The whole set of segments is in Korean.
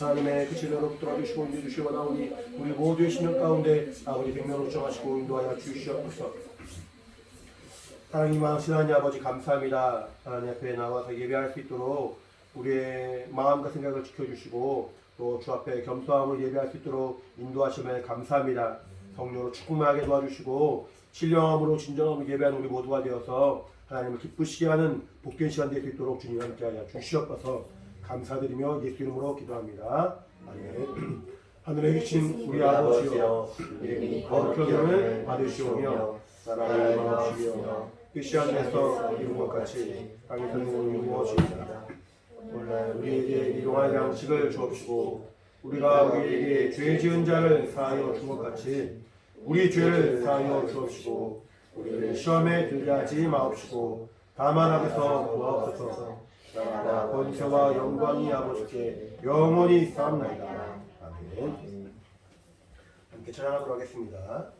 하나님의 그 진노로부터 도와주시고 인도해주시고 나오니 우리 모두의 심령 가운데 아버지 백명으로 정하시고 인도하여 주시옵소서. 하나님 하나님 아버지 감사합니다. 하나님 앞에 나와서 예배할 수 있도록 우리의 마음과 생각을 지켜주시고 또 주 앞에 겸손함으로 예배할 수 있도록 인도하시면 감사합니다. 성령으로 충만하게 도와주시고 신령함으로 진정함으로 예배하는 우리 모두가 되어서 하나님을 기쁘시게 하는 복된 시간 될 수 있도록 주님 함께하여 주시옵소서. 감사드리며 예수 이름으로 기도합니다. 아멘. 하늘에 계신 우리 아버지여, 이름이 거룩하게 받으시오며 나라를 임하시며 뜻이 하늘에서 이룬 것 같이 땅에서 이루는 무엇이니까 오늘 우리에게 일용할 양식을 주옵시고 우리가 우리에게 죄 지은 자를 사하여 준 것 같이 우리 죄를 사하여 주옵시고 우리를 시험에 들게 하지 마옵시고 다만 앞에서 구하옵소서. 나라와 권세와 영광이 아버지께 영원히 쌓옵나이다. 아멘. 함께 찬양하도록 하겠습니다.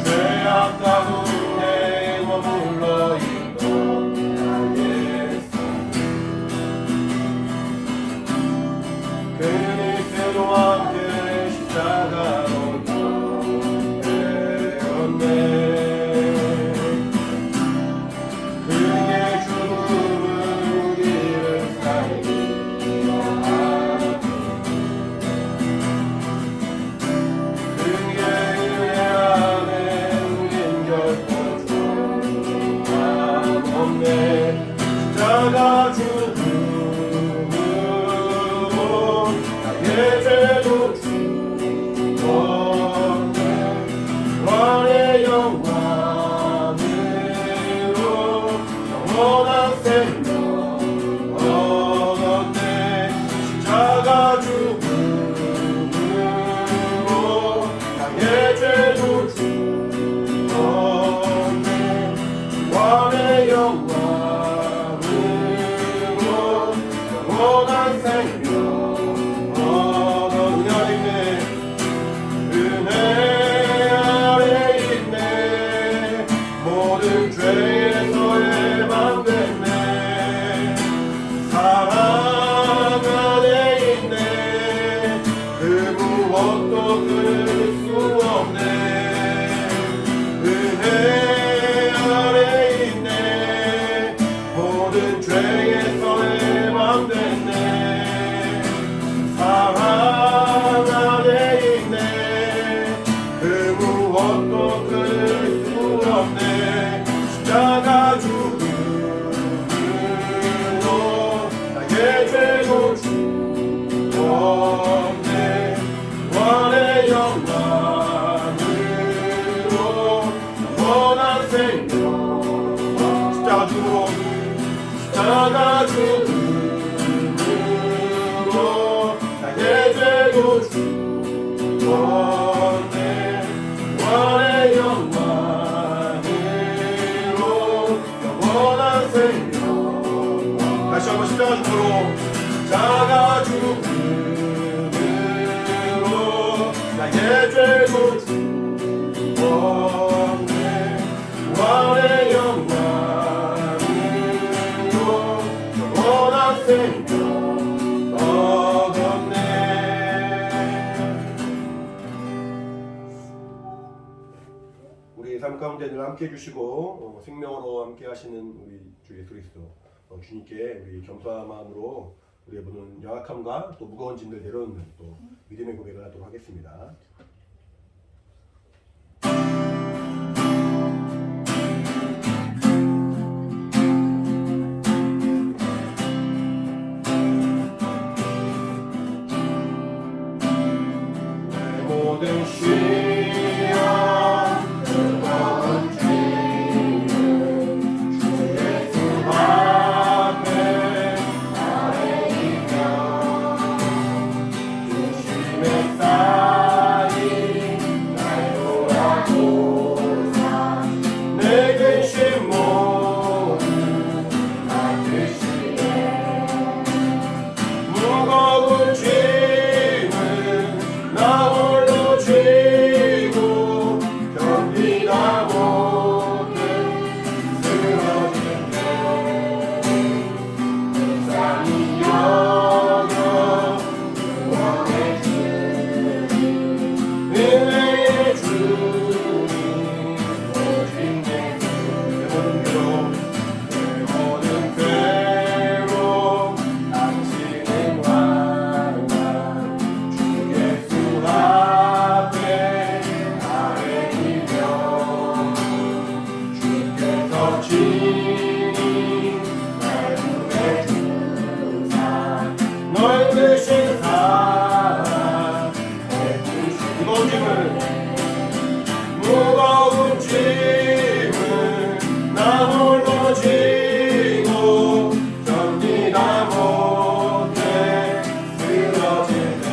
죄악 가운데 머물러 있던 나의 그리스도 함께 십자가로 되었네. 그의 죽음은 우리를 살리려 하네. 십자가 죽음으로 나의 죄도 죽었네. 구원의 영광으로 영원한 생명 얻었네. 십자가 죽음으로 나의 죄도 죽었네. 구원의 영광 영원한 생명 얻었네. 은혜 아래 있네. 모든 죄에서 해방됐네. 사랑 안에 있네. 그 무엇도 끊을 수 없네. 은혜 아래 있네. 모든 죄에서 해방됐네. 사랑 안에 있네. 그 무엇도 끊을 수 없네. 십자가 죽음으로 나의 죄도 죽었네. 구원의 영광으로 영원한 생명. 십자가 죽음으로 십자가 죽음으로 나의 죄도 죽었네. 구원의 영광으로 영원한 생명. 다시 한번 십자가 죽음으로 십자가 죽음으로 나의 죄도 죽었네. 구원의 영광 생명 얻었네. 우리 삶 가운데 늘 함께 해주시고 생명으로 함께 하시는 우리 주 예수 그리스도 주님께 우리 겸손한 마음으로 우리의 모든 연약함과 또 무거운 짐들 내려놓는 또 믿음의 고백을 하도록 하겠습니다. 내 모든 시험 뜨거운 죄는 주 예수 앞에 아뢰이며 중심에 쌓인 날 돌아보사 내 근심 모두 맡으시네. 무거운 짐은 나 홀로 지고 견디다 못해 쓰러질 때 불쌍히 여겨 구원해 주니 은혜의 주님 오직 예수. 내 모든 괴로움 당신은 완전 주 예수 앞에 아뢰이며 주께서 친히 날 구해주사 널 드신 사랑 해주신 무거운 짐은 나 홀로 지고 견디다 못해 쓰러질 때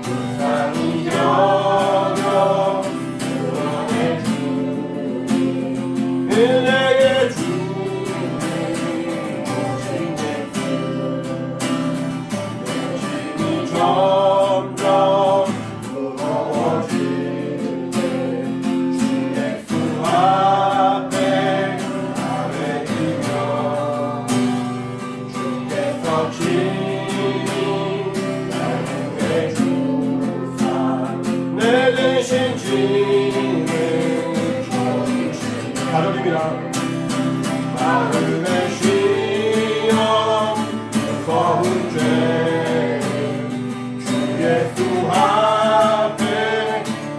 불쌍히 여겨 구원해 주니 은혜의 주님 오직 예수. 내 짐이 점점 무거워질 때 주 예수 앞에 아뢰이며 주께서 친히 날 구해주사 내 대신 짐을 져주시니. 가족입니다. 마음의 시험 무거운 죄 주 예수 앞에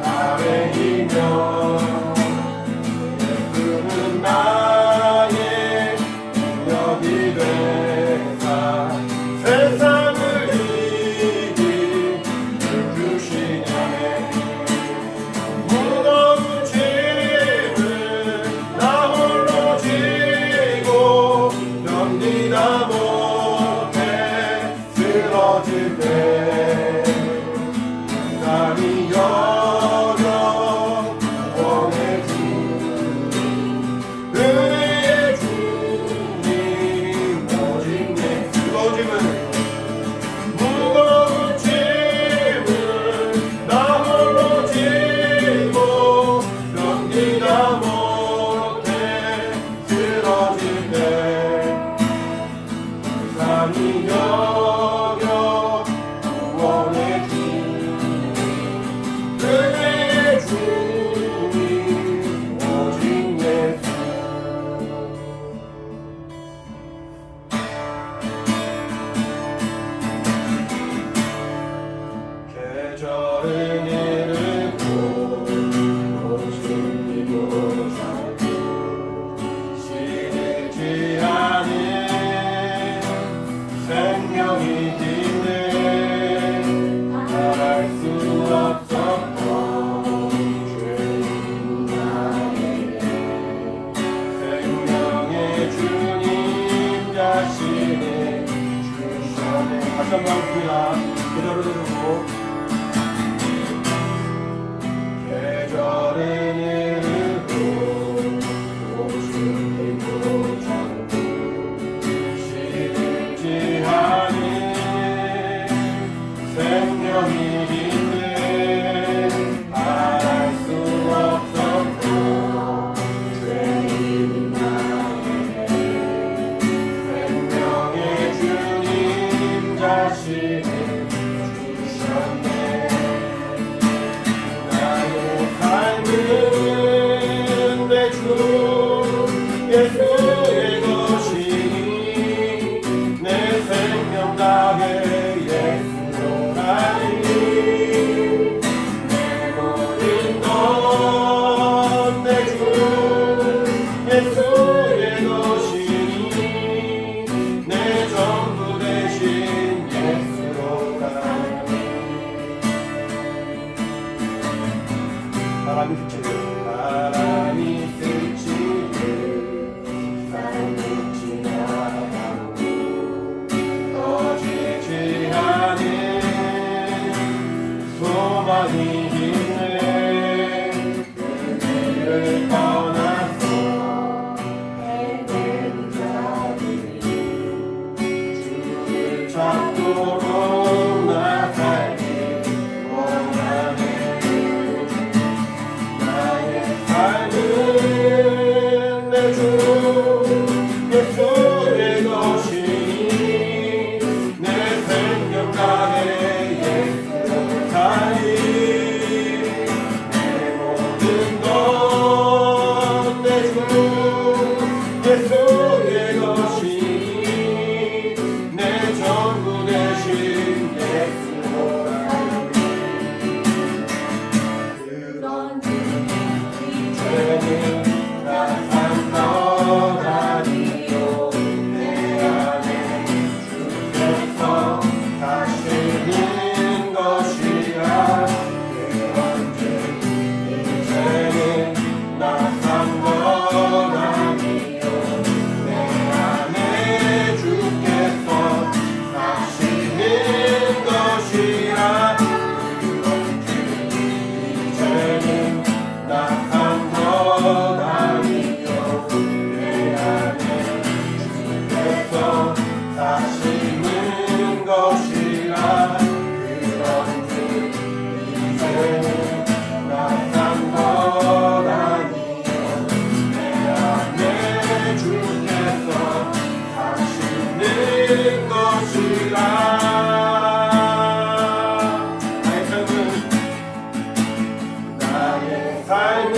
아뢰이며 예수는 나의 능력이 되사 세상을 이길 힘 주시네. 무거운 짐을 나 홀로 지고 견디다 못해 쓰러질 때 불쌍히 여겨 구원해 주니 은혜의 주님 오직 예수. 무거운 짐을 나 홀로 지고 견디다 못해 쓰러질 때 불쌍히 여겨 구원해 주니 은혜의 주님 오직 예수. 계절은 이르고 숨기고 살고 시들지 않은 생명이 있네. 말할 수 없었던 죄인 나에게 생명의 주님 자신이 주셨네. 다시 한번 하겠습니다. 계절을 이루고 계절은 이르고 숨기고 살고 시들지 않은 생명이 있네. 말할 수 없었던 죄인 나에게 생명 예수의 것이니 내 생명 다해 예수 다니 내 모든 것 내 주 예수의 것이니 내 전부 되신 예수 그런 죄는 나산 것 아니요 내 안에 주께서 다시는 것이라 그런 죄는 나산 것 아니요 내 안에 주께서 다시는 것이라 죄는 나산 것 아니요 내 안에 주께서 사시는 것이라 그런 죄는 나산 것 아니요 내 안에 주께서 사시는 것이라 나의 삶은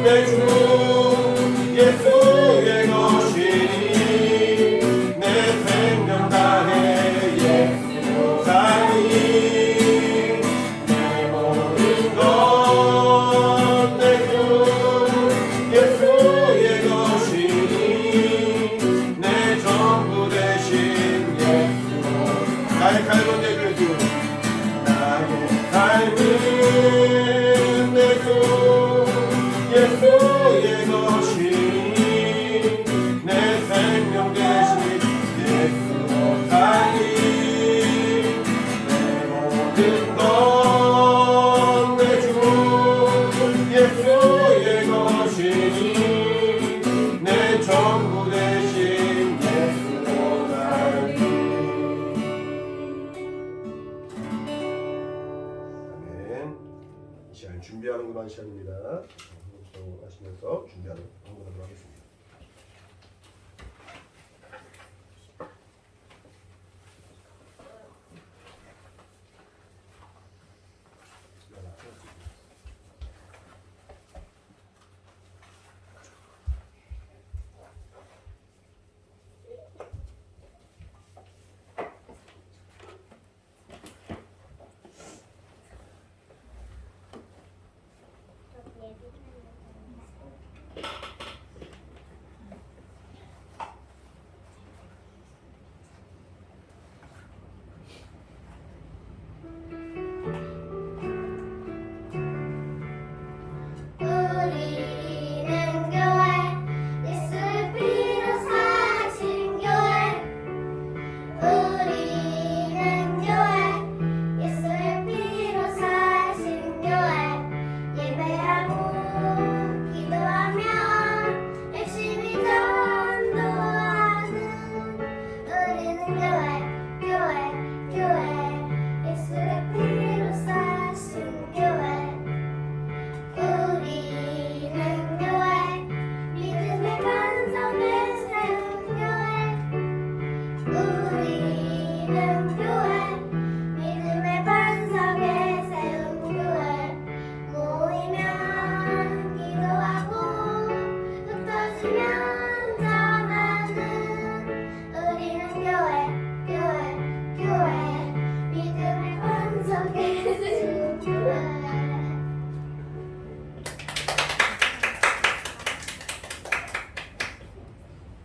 내 주 예수의 것이니 내 생명 다해 예수 사니 내 모든 것 내 주 예수의 것이니 내 전부 되신 예수 나의 삶은 내 주 나의 삶은 내 주 예수의 것이니 내 생명 되신 예수 사니 내 모든 것 내 주 예수의 것이니 내 전부 되신 예수 사니 아멘. 이 시간 준비하는 그런 시간입니다. 하시면서 준비하는 방법으로 하겠습니다.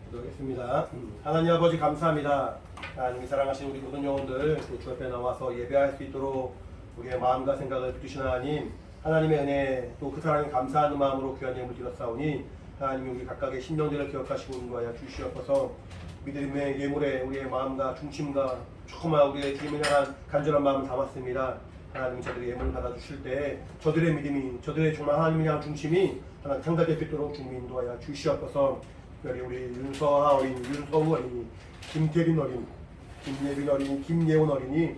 기도하겠습니다. 하나님 아버지 감사합니다. 하나님이 사랑하신 우리 모든 영혼들 또 주 앞에 나와서 예배할 수 있도록 우리의 마음과 생각을 붙드신 하나님, 하나님의 은혜 또 그 사랑에 감사하는 마음으로 귀한 예물 드렸사오니 하나님이 우리 각각의 심령들을 기억하시고 인도하여 주시옵소서. 믿음의 예물에 우리의 마음과 중심과 조금만 우리의 주님을 향한 간절한 마음을 담았습니다. 하나님이 저들의 예물을 받아주실 때 저들의 믿음이 저들의 정말 하나님을 향한 중심이 하나님 상달될 수 있도록 주님 인도하여 주시옵소서. 특별히 우리 윤서하 어린이, 윤서우 어린이, 김태빈 어린이, 김예빈 어린이, 김예원 어린이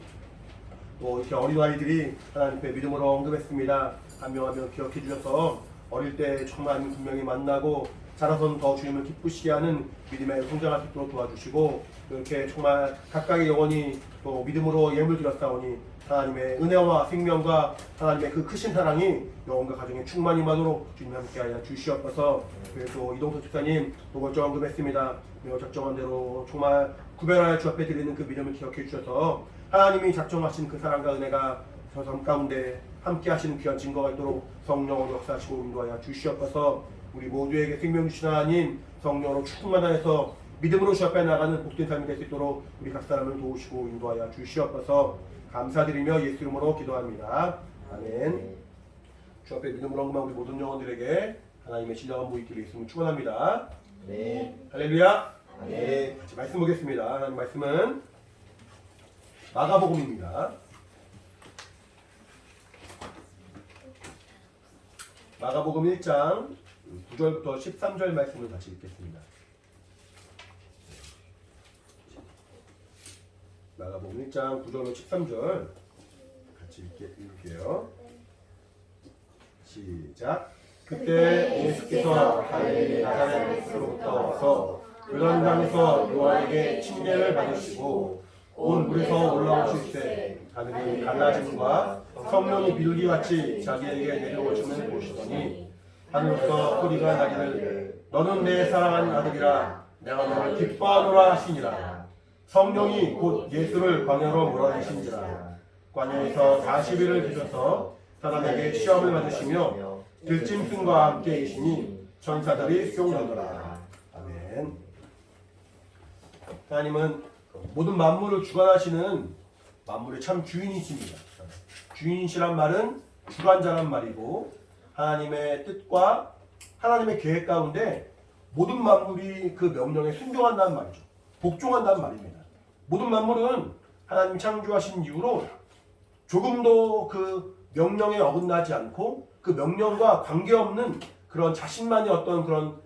또 이렇게 어린 아이들이 하나님께 믿음으로 언급했습니다. 한 명 한 명 기억해 주셔서 어릴 때 정말 분명히 만나고 자라선 더 주님을 기쁘시게 하는 믿음의 성장할 수 있도록 도와주시고 이렇게 정말 각각의 영혼이 또 믿음으로 예물 드렸사오니 하나님의 은혜와 생명과 하나님의 그 크신 사랑이 영혼과 가정에 충만히 임하도록 주님 함께하여 주시옵소서. 그래서 이동석 집사님 노골적 언급했습니다. 작정한 대로 정말 구별하여 주 앞에 드리는 그 믿음을 기억해 주셔서 하나님이 작정하신 그 사랑과 은혜가 저 삶 가운데 함께 하시는 귀한 증거가 있도록 성령으로 역사하시고 인도하여 주시옵소서. 우리 모두에게 생명 주신 하나님 성령으로 충만하여서 믿음으로 주 앞에 나가는 복된 삶이 될 수 있도록 우리 각 사람을 도우시고 인도하여 주시옵소서. 감사드리며 예수 이름으로 기도합니다. 아멘. 주 앞에 믿음으로 언급한 우리 모든 영혼들에게 하나님의 신령한 보이기를 예수님 축원합니다. 네. 할렐루야. 네. 같이 말씀 보겠습니다. 하나님 말씀은 마가복음입니다. 마가복음 1장 9절부터 13절 말씀을 같이 읽겠습니다. 마가복음 1장 9절부터 13절 같이 읽을게요. 시작. 그때 예수께서 갈릴리 나사렛으로부터 와서 요단강에서 요한에게 침례를 받으시고 온 물에서 올라오실 때 하늘이 갈라짐과 성령이 비둘기같이 자기에게 내려오심을 보시더니 하늘로서 소리가 나기를 너는 내 사랑하는 아들이라 내가 너를 기뻐하노라 하시니라. 성령이 곧 예수를 광야로 몰아내신지라. 광야에서 40일을 계셔서 사람에게 시험을 받으시며 들짐승과 함께 계시니 천사들이 쏘노더라. 아멘. 하나님은 모든 만물을 주관하시는 만물의 참 주인이십니다. 주인이시란 말은 주관자란 말이고 하나님의 뜻과 하나님의 계획 가운데 모든 만물이 그 명령에 순종한다는 말이죠. 복종한다는 말입니다. 모든 만물은 하나님이 창조하신 이후로 조금도 그 명령에 어긋나지 않고 그 명령과 관계없는 그런 자신만의 어떤 그런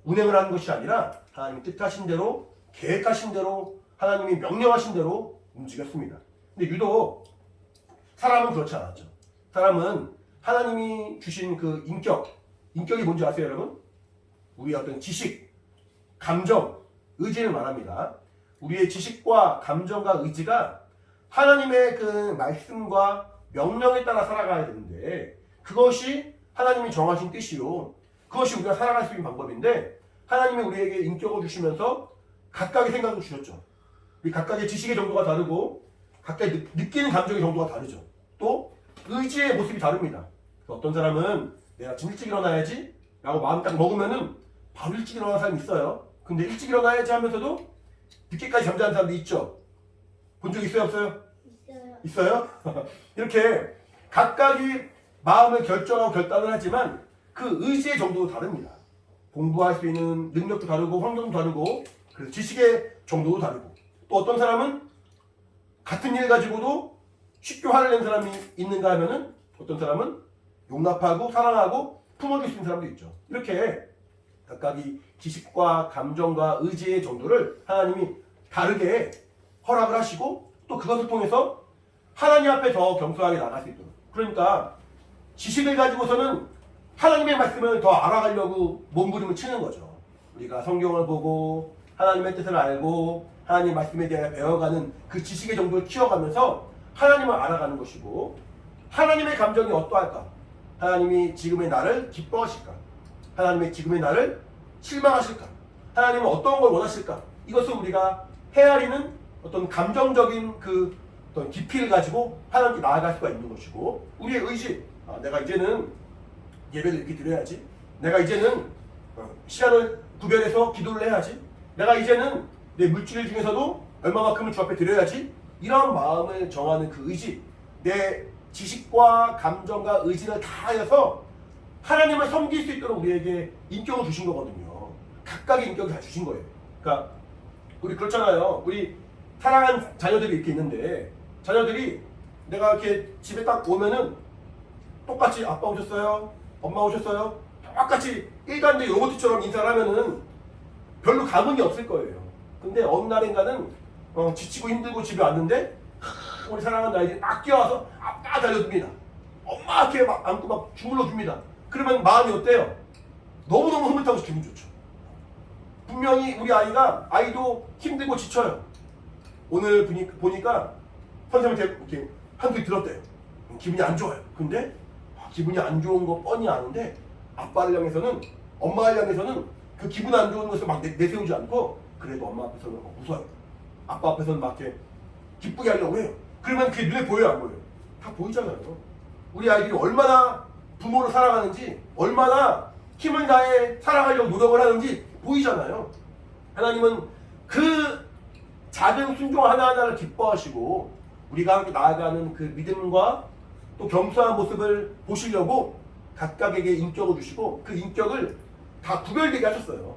운행을 하는 것이 아니라 하나님이 뜻하신 대로 계획하신 대로 하나님이 명령하신 대로 움직였습니다. 근데 유독 사람은 그렇지 않았죠. 사람은 하나님이 주신 그 인격이 뭔지 아세요, 여러분? 우리의 어떤 지식, 감정, 의지를 말합니다. 우리의 지식과 감정과 의지가 하나님의 그 말씀과 명령에 따라 살아가야 되는데 그것이 하나님이 정하신 뜻이요. 그것이 우리가 살아갈 수 있는 방법인데 하나님이 우리에게 인격을 주시면서 각각의 생각을 주셨죠. 우리 각각의 지식의 정도가 다르고 각각의 느끼는 감정의 정도가 다르죠. 또 의지의 모습이 다릅니다. 어떤 사람은 내가 좀 일찍 일어나야지 라고 마음 딱 먹으면은 바로 일찍 일어나는 사람이 있어요. 근데 일찍 일어나야지 하면서도 늦게까지 잠자는 사람도 있죠. 본 적 있어요, 없어요? 있어요? 이렇게 각각이 마음을 결정하고 결단을 하지만 그 의지의 정도도 다릅니다. 공부할 수 있는 능력도 다르고 환경도 다르고 그래서 지식의 정도도 다르고 또 어떤 사람은 같은 일 가지고도 쉽게 화를 낸 사람이 있는가 하면은 어떤 사람은 용납하고 사랑하고 품어줄 수 있는 사람도 있죠. 이렇게 각각이 지식과 감정과 의지의 정도를 하나님이 다르게 허락을 하시고 또 그것을 통해서 하나님 앞에 더 겸손하게 나갈 수 있도록. 그러니까 지식을 가지고서는 하나님의 말씀을 더 알아가려고 몸부림을 치는 거죠. 우리가 성경을 보고 하나님의 뜻을 알고 하나님 말씀에 대해 배워가는 그 지식의 정도를 키워가면서 하나님을 알아가는 것이고 하나님의 감정이 어떠할까? 하나님이 지금의 나를 기뻐하실까? 하나님의 지금의 나를 실망하실까? 하나님은 어떤 걸 원하실까? 이것을 우리가 헤아리는 어떤 감정적인 그 어떤 깊이를 가지고 하나님께 나아갈 수가 있는 것이고 우리의 의지, 내가 이제는 예배를 이렇게 드려야지. 내가 이제는 시간을 구별해서 기도를 해야지. 내가 이제는 내 물질 중에서도 얼마만큼을 주 앞에 드려야지. 이런 마음을 정하는 그 의지, 내 지식과 감정과 의지를 다하여서 하나님을 섬길 수 있도록 우리에게 인격을 주신 거거든요. 각각의 인격을 다 주신 거예요. 그러니까 우리 그렇잖아요. 우리 사랑하는 자녀들이 이렇게 있는데 자녀들이 내가 이렇게 집에 딱 오면은 똑같이 아빠 오셨어요? 엄마 오셨어요? 똑같이 일관되게 로봇처럼 인사를 하면은 별로 감흥이 없을 거예요. 근데 어느 날인가는 지치고 힘들고 집에 왔는데 우리 사랑하는 아이들이 막 뛰어와서 아빠 달려듭니다. 엄마 이렇게 막 안고 막 주물러 줍니다. 그러면 마음이 어때요? 너무너무 흐뭇하고 기분 좋죠. 분명히 우리 아이도 힘들고 지쳐요. 오늘 보니까 선생님한테 이렇게 한소리 들었대요. 기분이 안 좋아요. 근데 기분이 안 좋은 거 뻔히 아는데 아빠를 향해서는, 엄마를 향해서는 그 기분 안 좋은 것을 막 내세우지 않고 그래도 엄마 앞에서는 웃어요. 아빠 앞에서는 막 이렇게 기쁘게 하려고 해요. 그러면 그게 눈에 보여요, 안 보여요? 다 보이잖아요. 우리 아이들이 얼마나 부모를 사랑하는지, 얼마나 힘을 다해 사랑하려고 노력을 하는지 보이잖아요. 하나님은 그 작은 순종 하나하나를 기뻐하시고 우리가 함께 나아가는 그 믿음과 또 겸손한 모습을 보시려고 각각에게 인격을 주시고 그 인격을 다 구별되게 하셨어요.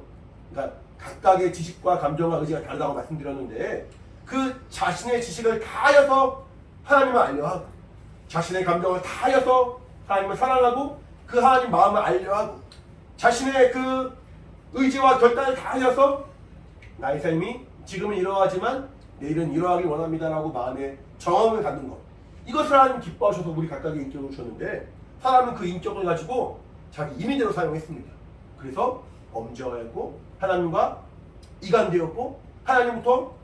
그러니까 각각의 지식과 감정과 의지가 다르다고 말씀드렸는데 그 자신의 지식을 다하여서 하나님을 알려하고 자신의 감정을 다하여서 하나님을 사랑하고 그 하나님 마음을 알려하고 자신의 그 의지와 결단을 다하여서 나의 삶이 지금은 이러하지만 내일은 이러하길 원합니다라고 마음의 정함을 갖는 것, 이것을 하나님 기뻐하셔서 우리 각각의 인격을 주셨는데 사람은 그 인격을 가지고 자기 임의대로 사용했습니다. 그래서 범죄하였고 하나님과 이간되었고 하나님부터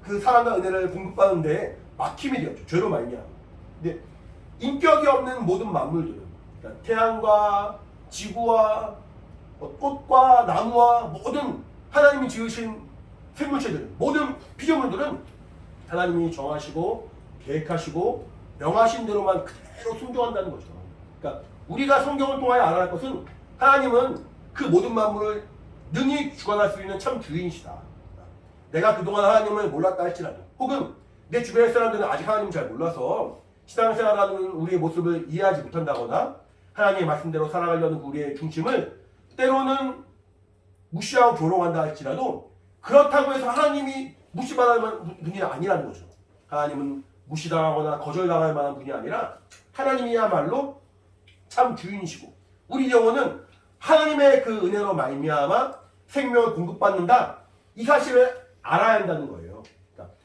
그 사랑과 은혜를 공급받는데 막힘이 되었죠. 죄로 말미암아. 근데 인격이 없는 모든 만물들은, 그러니까 태양과 지구와 꽃과 나무와 모든 하나님이 지으신 생물체들, 모든 피조물들은 하나님이 정하시고 계획하시고 명하신 대로만 그대로 순종한다는 거죠. 그러니까 우리가 성경을 통하여 알아야 할 것은 하나님은 그 모든 만물을 능히 주관할 수 있는 참 주인이시다. 내가 그동안 하나님을 몰랐다 할지라도, 혹은 내 주변의 사람들은 아직 하나님을 잘 몰라서 신앙생활하는 우리의 모습을 이해하지 못한다거나 하나님의 말씀대로 살아가려는 우리의 중심을 때로는 무시하고 조롱한다 할지라도 그렇다고 해서 하나님이 무시받을 만한 분이 아니라는 거죠. 하나님은 무시당하거나 거절당할 만한 분이 아니라 하나님이야말로 참 주인이시고 우리 영혼은 하나님의 그 은혜로 말미암아 생명을 공급받는다, 이 사실을 알아야 한다는 거예요. 그러니까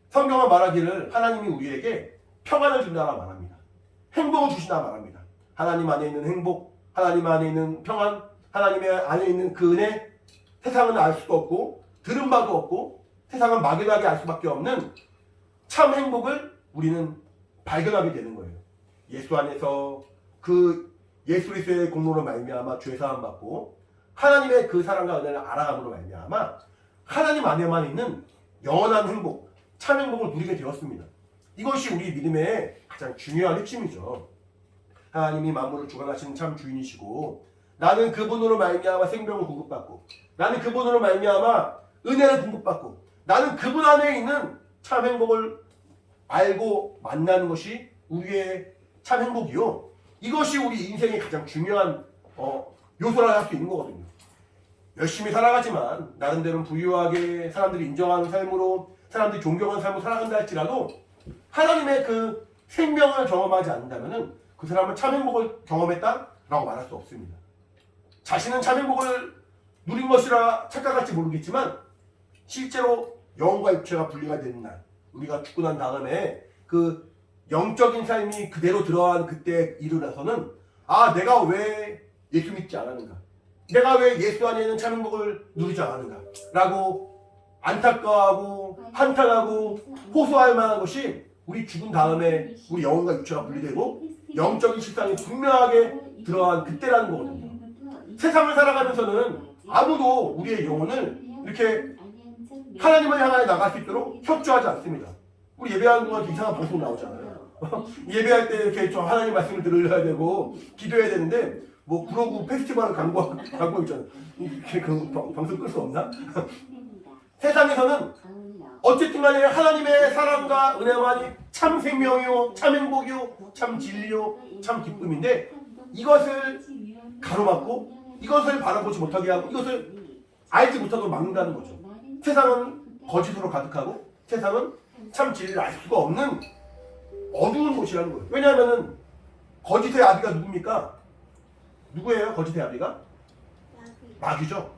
성경은 말하기를 하나님이 우리에게 평안을 준다라 말합니다. 행복을 주신다 말합니다. 하나님 안에 있는 행복, 하나님 안에 있는 평안, 하나님의 안에 있는 그 은혜, 세상은 알 수도 없고 들은 바도 없고 세상은 막연하게 알 수밖에 없는 참 행복을 우리는 발견하게 되는 거예요. 예수 안에서 그 예수 그리스도의 공로로 말미암아 죄 사함 받고 하나님의 그 사랑과 은혜를 알아감으로 말미암아 하나님 안에만 있는 영원한 행복, 참 행복을 누리게 되었습니다. 이것이 우리 믿음의 가장 중요한 핵심이죠. 하나님이 만물을 주관하시는 참 주인이시고 나는 그분으로 말미암아 생명을 공급받고 나는 그분으로 말미암아 은혜를 공급받고 나는 그분 안에 있는 참 행복을 알고 만나는 것이 우리의 참 행복이요. 이것이 우리 인생의 가장 중요한 요소라 할 수 있는 거거든요. 열심히 살아가지만 나름대로 부유하게 사람들이 인정하는 삶으로 사람들이 존경하는 삶으로 살아간다 할지라도 하나님의 그 생명을 경험하지 않는다면 그 사람은 참 행복을 경험했다라고 말할 수 없습니다. 자신은 참 행복을 누린 것이라 착각할지 모르겠지만 실제로 영혼과 육체가 분리가 되는 날, 우리가 죽고 난 다음에 그 영적인 삶이 그대로 들어간 그때 일어나서는 내가 왜 예수 믿지 않았는가, 내가 왜 예수 안에 있는 참 행복을 누리지 않았는가 라고 안타까워하고 한탄하고 호소할 만한 것이 우리 죽은 다음에 우리 영혼과 육체가 분리되고 영적인 실상이 분명하게 들어간 그때라는 거거든요. 세상을 살아가면서는 아무도 우리의 영혼을 이렇게 하나님을 향하여 나갈 수 있도록 협조하지 않습니다. 우리 예배하는 동안 이상한 방송 나오잖아요. 예배할 때 이렇게 저 하나님 말씀을 들어야 되고 기도해야 되는데 뭐 구로구 페스티벌 광고 있잖아요. 이렇게 그 방송 끌 수 없나? 세상에서는 어쨌든 간에 하나님의 사랑과 은혜만이 참 생명이요, 참 행복이요, 참 진리요, 참 기쁨인데 이것을 가로막고 이것을 바라보지 못하게 하고 이것을 알지 못하도록 막는다는 거죠. 세상은 거짓으로 가득하고 세상은 참 진리를 알 수가 없는 어두운 곳이라는 거예요. 왜냐하면 거짓의 아비가 누굽니까? 누구예요? 거짓의 아비가? 마귀죠.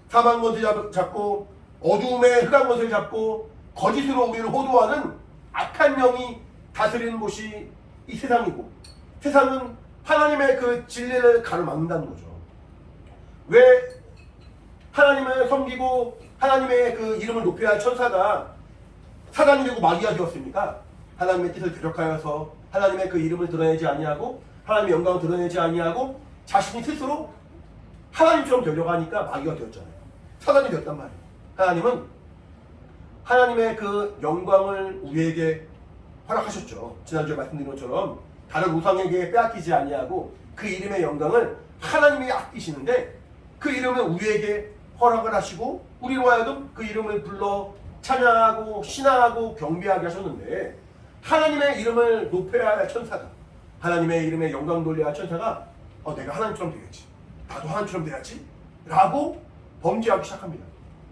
사망 것을 잡고 어두움의 흑암 것을 잡고 거짓으로 우리를 호도하는 악한 영이 다스리는 곳이 이 세상이고 세상은 하나님의 그 진리를 가로막는다는 거죠. 왜 하나님을 섬기고 하나님의 그 이름을 높여야 할 천사가 사단이 되고 마귀가 되었습니까? 하나님의 뜻을 대적하여서 하나님의 그 이름을 드러내지 아니하고 하나님의 영광을 드러내지 아니하고 자신이 스스로 하나님처럼 되려고 하니까 마귀가 되었잖아요. 사단이 되었단 말이에요. 하나님은 하나님의 그 영광을 우리에게 허락하셨죠. 지난주에 말씀드린 것처럼 다른 우상에게 빼앗기지 아니하고 그 이름의 영광을 하나님이 아끼시는데 그 이름을 우리에게 허락을 하시고 우리로 하여금 그 이름을 불러 찬양하고 신앙하고 경배하게 하셨는데 하나님의 이름을 높여야 할 천사가 하나님의 이름에 영광 돌려야 할 천사가 내가 하나님처럼 되겠지. 나도 하나님처럼 돼야지. 라고 범죄하기 시작합니다.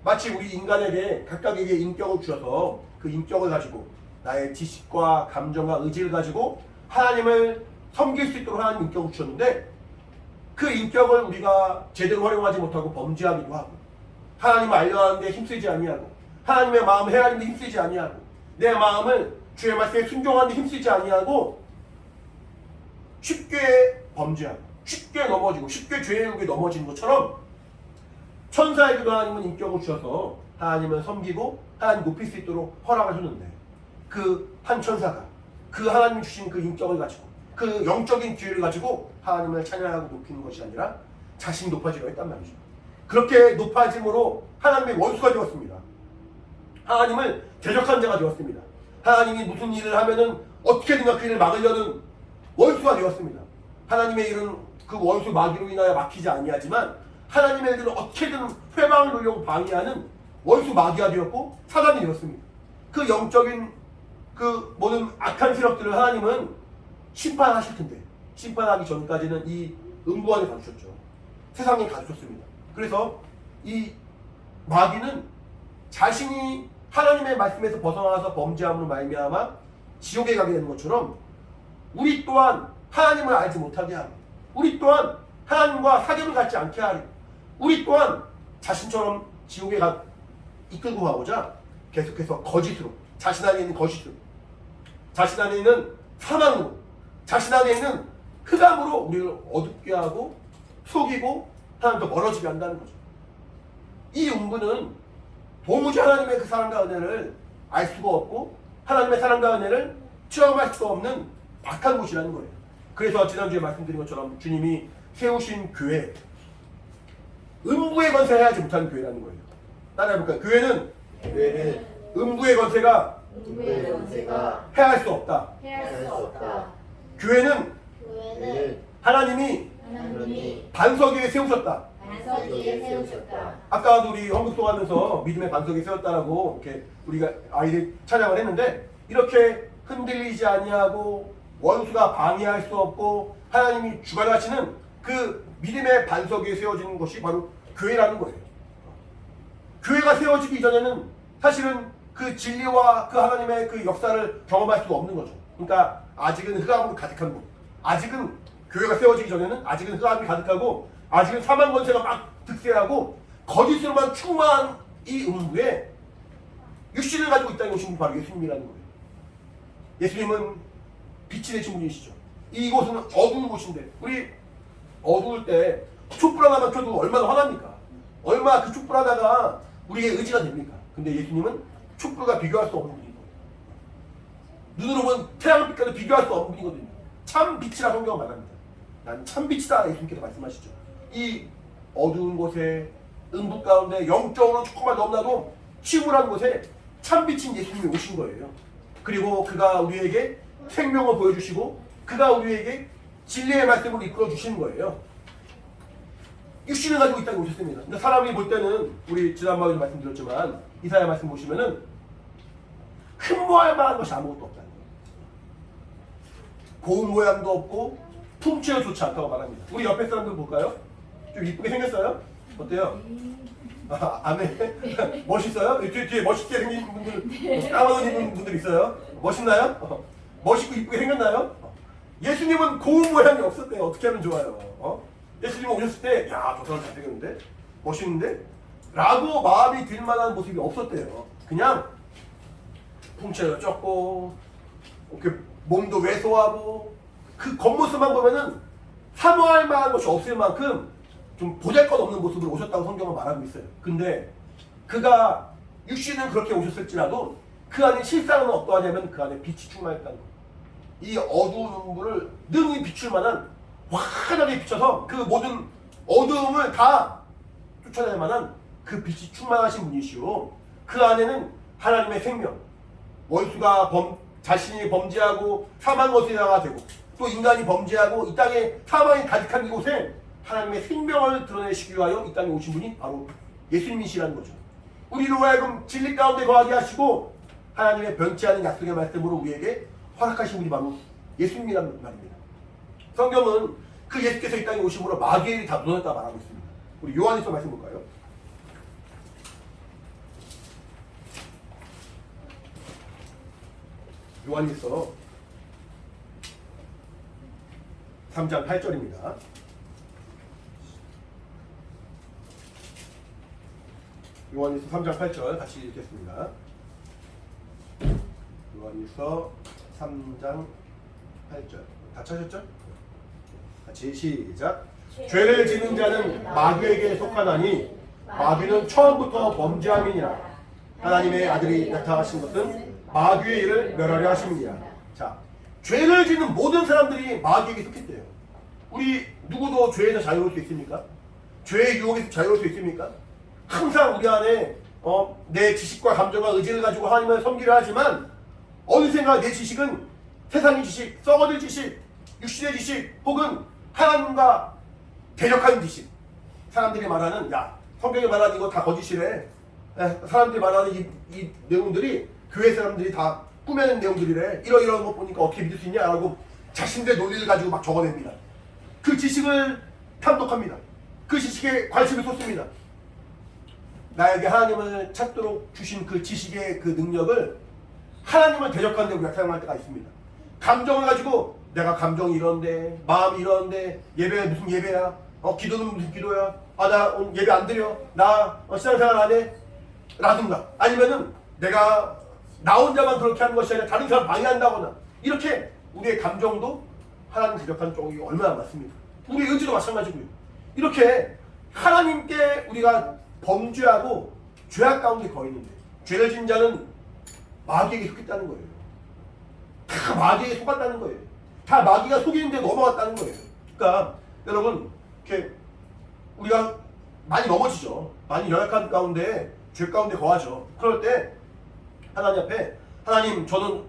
마치 우리 인간에게 각각에게 인격을 주셔서 그 인격을 가지고 나의 지식과 감정과 의지를 가지고 하나님을 섬길 수 있도록 하나님 인격을 주셨는데 그 인격을 우리가 제대로 활용하지 못하고 범죄하기도 하고 하나님을 알려하는데 힘쓰지 아니하고 하나님의 마음을 헤아리는데 힘쓰지 아니하고 내 마음을 주의 말씀에 순종하는데 힘쓰지 아니하고 쉽게 범죄하고 쉽게 넘어지고 쉽게 죄의 유혹에 넘어지는 것처럼 천사에게도 하나님은 인격을 주셔서 하나님을 섬기고 하나님 높일 수 있도록 허락하셨는데 그 한 천사가 그 하나님이 주신 그 인격을 가지고 그 영적인 기회를 가지고 하나님을 찬양하고 높이는 것이 아니라 자신이 높아지려 했단 말이죠. 그렇게 높아짐으로 하나님의 원수가 되었습니다. 하나님을 대적한 자가 되었습니다. 하나님이 무슨 일을 하면은 어떻게든가 그 일을 막으려는 원수가 되었습니다. 하나님의 일은 그 원수 마귀로 인하여 막히지 아니하지만 하나님의 일은 어떻게든 회방을 놓으려고 방해하는 원수 마귀가 되었고 사단이 되었습니다. 그 영적인 그 모든 악한 세력들을 하나님은 심판하실 텐데 심판하기 전까지는 이 음부 안에 가두셨죠. 세상에 가두셨습니다. 그래서 이 마귀는 자신이 하나님의 말씀에서 벗어나서 범죄함으로 말미암아 지옥에 가게 되는 것처럼 우리 또한 하나님을 알지 못하게 하고 우리 또한 하나님과 사귐을 갖지 않게 하리 우리 또한 자신처럼 지옥에 이끌고 가고자 계속해서 거짓으로 자신 안에 있는 거짓으로 자신 안에 있는 사망으로 자신 안에 있는 흑암으로 우리를 어둡게 하고 속이고 하나님తో 멀어지게 한다는 거죠. 이 음부는 도무지 하나님의 그 사랑과 은혜를 알 수가 없고 하나님의 사랑과 은혜를 체험할 수가 없는 악한 곳이라는 거예요. 그래서 지난주에 말씀드린 것처럼 주님이 세우신 교회 음부의 권세를 해야지 못하는 교회라는 거예요. 따라해볼까요? 교회는 음부의 권세가 해할 수 없다. 교회는 하나님이 반석 위에 세우셨다. 아까도 우리 헌금송하면서 믿음의 반석 위에 세웠다라고 이렇게 우리가 아이들 찬양을 했는데 이렇게 흔들리지 아니하고 원수가 방해할 수 없고 하나님이 주관하시는 그 믿음의 반석 위에 세워지는 것이 바로 교회라는 거예요. 교회가 세워지기 이전에는 사실은 그 진리와 그 하나님의 그 역사를 경험할 수가 없는 거죠. 그러니까 아직은 흑암으로 가득한 곳. 아직은 교회가 세워지기 전에는 아직은 흑암이 가득하고 아직은 사망 권세가 막 득세하고 거짓으로만 충만한 이 음부에 육신을 가지고 있다는 것이 바로 예수님이라는 거예요. 예수님은 빛이 되신 분이시죠. 이곳은 어두운 곳인데 우리 어두울 때 촛불 하나만 켜도 얼마나 화납니까? 얼마나 그 촛불 하나가 우리의 의지가 됩니까? 근데 예수님은 촛불과 비교할 수 없는 분이고 눈으로 보면 태양빛과도 비교할 수 없는 분이거든요. 참 빛이라 성경은 말합니다. 난 참 빛이다 예수님께서 말씀하시죠. 이 어두운 곳에 음부 가운데 영적으로 조금만 넘나도 침울한 곳에 참 빛인 예수님이 오신 거예요. 그리고 그가 우리에게 생명을 보여주시고 그가 우리에게 진리의 말씀을 이끌어 주시는 거예요. 육신을 가지고 있다고 오셨습니다. 근데 사람이 볼 때는 우리 지난번에도 말씀드렸지만 이사야 말씀 보시면은 흠모할 만한 것이 아무것도 없다는 거예요. 고운 모양도 없고 품체가 좋지 않다고 말합니다. 우리 옆에 사람들 볼까요? 좀 이쁘게 생겼어요? 어때요? 아멘. 멋있어요? 뒤에 멋있게 생긴 분들, 까만 옷 입은 분들 있어요? 멋있나요? 멋있고 이쁘게 생겼나요? 예수님은 고운 모양이 없었대요. 어떻게 하면 좋아요? 예수님 오셨을 때, 야, 저 사람 잘생겼는데? 멋있는데? 라고 마음이 들 만한 모습이 없었대요. 그냥 풍채가 적고, 이렇게 몸도 왜소하고, 그 겉모습만 보면은 사모할 만한 것이 없을 만큼 좀 보잘것없는 모습으로 오셨다고 성경은 말하고 있어요. 근데 그가 육신은 그렇게 오셨을지라도 그 안에 실상은 어떠하냐면 그 안에 빛이 충만했다는 거예요. 이 어두운 눈물을 능히 비출 만한 환하게 비춰서 그 모든 어두움을 다 쫓아낼 만한 그 빛이 충만하신 분이시오. 그 안에는 하나님의 생명, 원수가 자신이 범죄하고 사망 것이 나가 되고 또 인간이 범죄하고 이 땅에 사망이 가득한 이곳에 하나님의 생명을 드러내시기 위하여 이 땅에 오신 분이 바로 예수님이시라는 거죠. 우리로 하여금 진리 가운데 거하게 하시고 하나님의 변치 않은 약속의 말씀으로 우리에게 허락하신 분이 바로 예수님이라는 말입니다. 성경은 그 예수께서 이 땅에 오심으로 마귀의 일이 다 무너졌다 말하고 있습니다. 우리 요한일서 말씀 볼까요? 요한일서 3장 8절입니다. 요한일서 3장 8절 같이 읽겠습니다. 요한일서 3장 8절 다 찾으셨죠? 같이 시작. 죄를 지는 자는 마귀에게 속하나니 마귀는 처음부터 범죄함이니라. 하나님의 아들이 나타나신 것은 마귀의 일을 멸하려 하심이니라. 자, 죄를 지는 모든 사람들이 마귀에게 속했대요. 우리 누구도 죄에서 자유로울 수 있습니까? 죄의 유혹에서 자유로울 수 있습니까? 항상 우리 안에 내 지식과 감정과 의지를 가지고 하나님을 섬기려 하지만 어느샌가 내 지식은 세상의 지식, 썩어질 지식, 육신의 지식 혹은 하나님과 대적하는 지식. 사람들이 말하는 성경에 말하는 이거 다 거짓이래. 사람들이 말하는 이 내용들이 교회 사람들이 다 꾸며낸 내용들이래. 이러이러한 거 보니까 어떻게 믿을 수 있냐? 라고 자신들의 논리를 가지고 막 적어냅니다. 그 지식을 탐독합니다. 그 지식에 관심을 쏟습니다. 나에게 하나님을 찾도록 주신 그 지식의 그 능력을 하나님을 대적하는 데 우리가 사용할 때가 있습니다. 감정을 가지고 내가 감정이 이런데 마음이 이런데 예배는 무슨 예배야? 기도는 무슨 기도야? 나 예배 안 드려? 나 신앙생활 안 해? 라든가 아니면은 내가 나 혼자만 그렇게 하는 것이 아니라 다른 사람 방해한다거나 이렇게 우리의 감정도 하나님 대적하는 쪽이 얼마나 많습니까? 우리의 의지도 마찬가지고요. 이렇게 하나님께 우리가 범죄하고 죄악 가운데 거있는데 죄를 진 자는 마귀에게 속했다는 거예요. 다 마귀에게 속았다는 거예요. 다 마귀가 속이는데 넘어갔다는 거예요. 그러니까 여러분 이렇게 우리가 많이 넘어지죠. 많이 연약한 가운데 죄 가운데 거하죠. 그럴 때 하나님 앞에 하나님 저는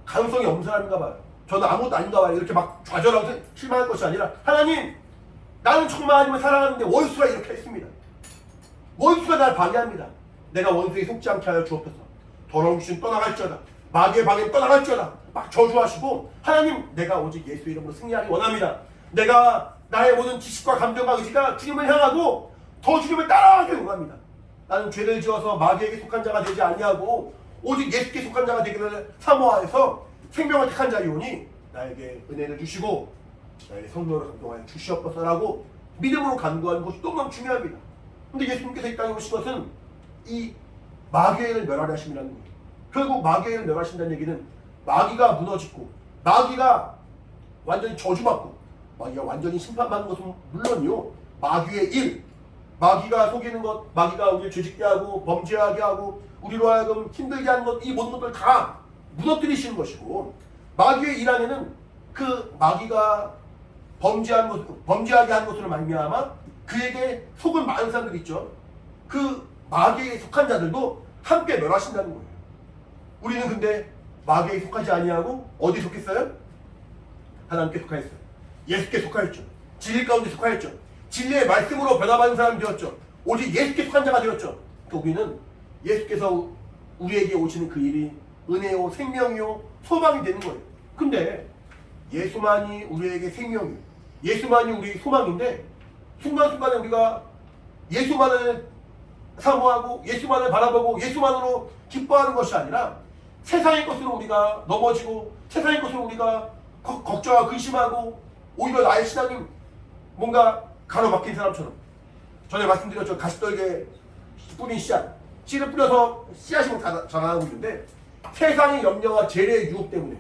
가능성이 없는 사람인가 봐요. 저는 아무것도 아닌가 봐요. 이렇게 막 좌절하고 실망할 것이 아니라 하나님 나는 정말 하나님을 사랑하는데 원수가 이렇게 했습니다. 원수가 날 방해합니다. 내가 원수에 속지 않게 하여 주옵소서. 더러운 귀신 떠나갈지어다. 마귀의 방해 떠나갈지어다. 막 저주하시고 하나님 내가 오직 예수 이름으로 승리하기 원합니다. 내가 나의 모든 지식과 감정과 의지가 주님을 향하고 더 주님을 따라가기 원합니다. 나는 죄를 지어서 마귀에게 속한 자가 되지 아니하고 오직 예수께 속한 자가 되기를 사모하여서 생명을 택한 자이오니 나에게 은혜를 주시고 나의 성령을 감동하여 주시옵소서라고 믿음으로 간구하는 것이 너무너무 중요합니다. 근데 예수님께서 이 땅에 오신 것은 이 마귀의 일을 멸하려 하심이라는 거예요. 결국 마귀의 일을 멸하신다는 얘기는 마귀가 무너지고 마귀가 완전히 저주받고 마귀가 완전히 심판받는 것은 물론이요. 마귀의 일, 마귀가 속이는 것, 마귀가 우리를 죄짓게 하고 범죄하게 하고 우리로 하여금 힘들게 하는 것, 이 모든 것들 다 무너뜨리시는 것이고 마귀의 일 안에는 그 마귀가 범죄하게 하는 것으로 말미암아 그에게 속은 많은 사람들이 있죠. 그 마귀에게 속한 자들도 함께 멸하신다는 거예요. 우리는 근데 마귀에게 속하지 아니하고 어디에 속했어요? 하나님께 속하였어요. 예수께 속하였죠. 진리 가운데 속하였죠. 진리의 말씀으로 변화받은 사람이 되었죠. 오직 예수께 속한 자가 되었죠. 또 우리는 예수께서 우리에게 오시는 그 일이 은혜요 생명이요 소망이 되는 거예요. 근데 예수만이 우리에게 생명이에요. 예수만이 우리의 소망인데 순간순간에 우리가 예수만을 사모하고 예수만을 바라보고 예수만으로 기뻐하는 것이 아니라 세상의 것으로 우리가 넘어지고 세상의 것으로 우리가 걱정하고 근심하고 오히려 나의 신앙이 뭔가 가로막힌 사람처럼 전에 말씀드렸죠. 가시떨기에 뿌린 씨를 뿌려서 씨앗이 자라나고 있는데 세상의 염려와 재래의 유혹 때문에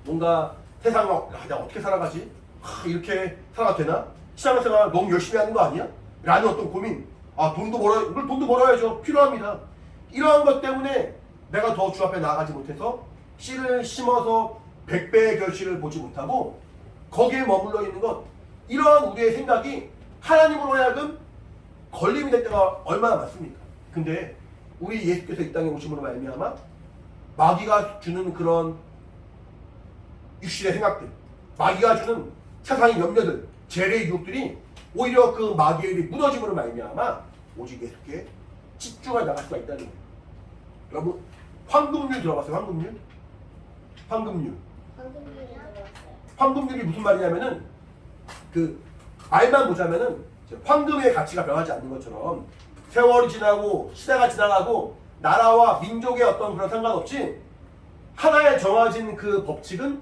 뭔가 세상을 내가 어떻게 살아가지? 이렇게 살아가 되나? 신앙생활 너무 열심히 하는 거 아니야? 라는 어떤 고민. 아, 돈도 벌어야죠. 필요합니다. 이러한 것 때문에 내가 더 주 앞에 나아가지 못해서 씨를 심어서 100배의 결실을 보지 못하고 거기에 머물러 있는 것, 이러한 우리의 생각이 하나님으로 하여금 걸림이 될 때가 얼마나 많습니까? 근데 우리 예수께서 이 땅에 오심으로 말미암아 마귀가 주는 그런 육신의 생각들, 마귀가 주는 세상의 염려들, 죄의 유혹들이 오히려 그 마귀의 일이 무너짐으로 말미암아 오직 예수께 집중해 나갈 수가 있다는 거예요. 여러분, 황금률 들어봤어요? 황금률? 황금률. 황금률이 무슨 말이냐면은 그 말만 보자면은 황금의 가치가 변하지 않는 것처럼 세월이 지나고 시대가 지나가고 나라와 민족의 어떤 그런 상관없이 하나의 정해진 그 법칙은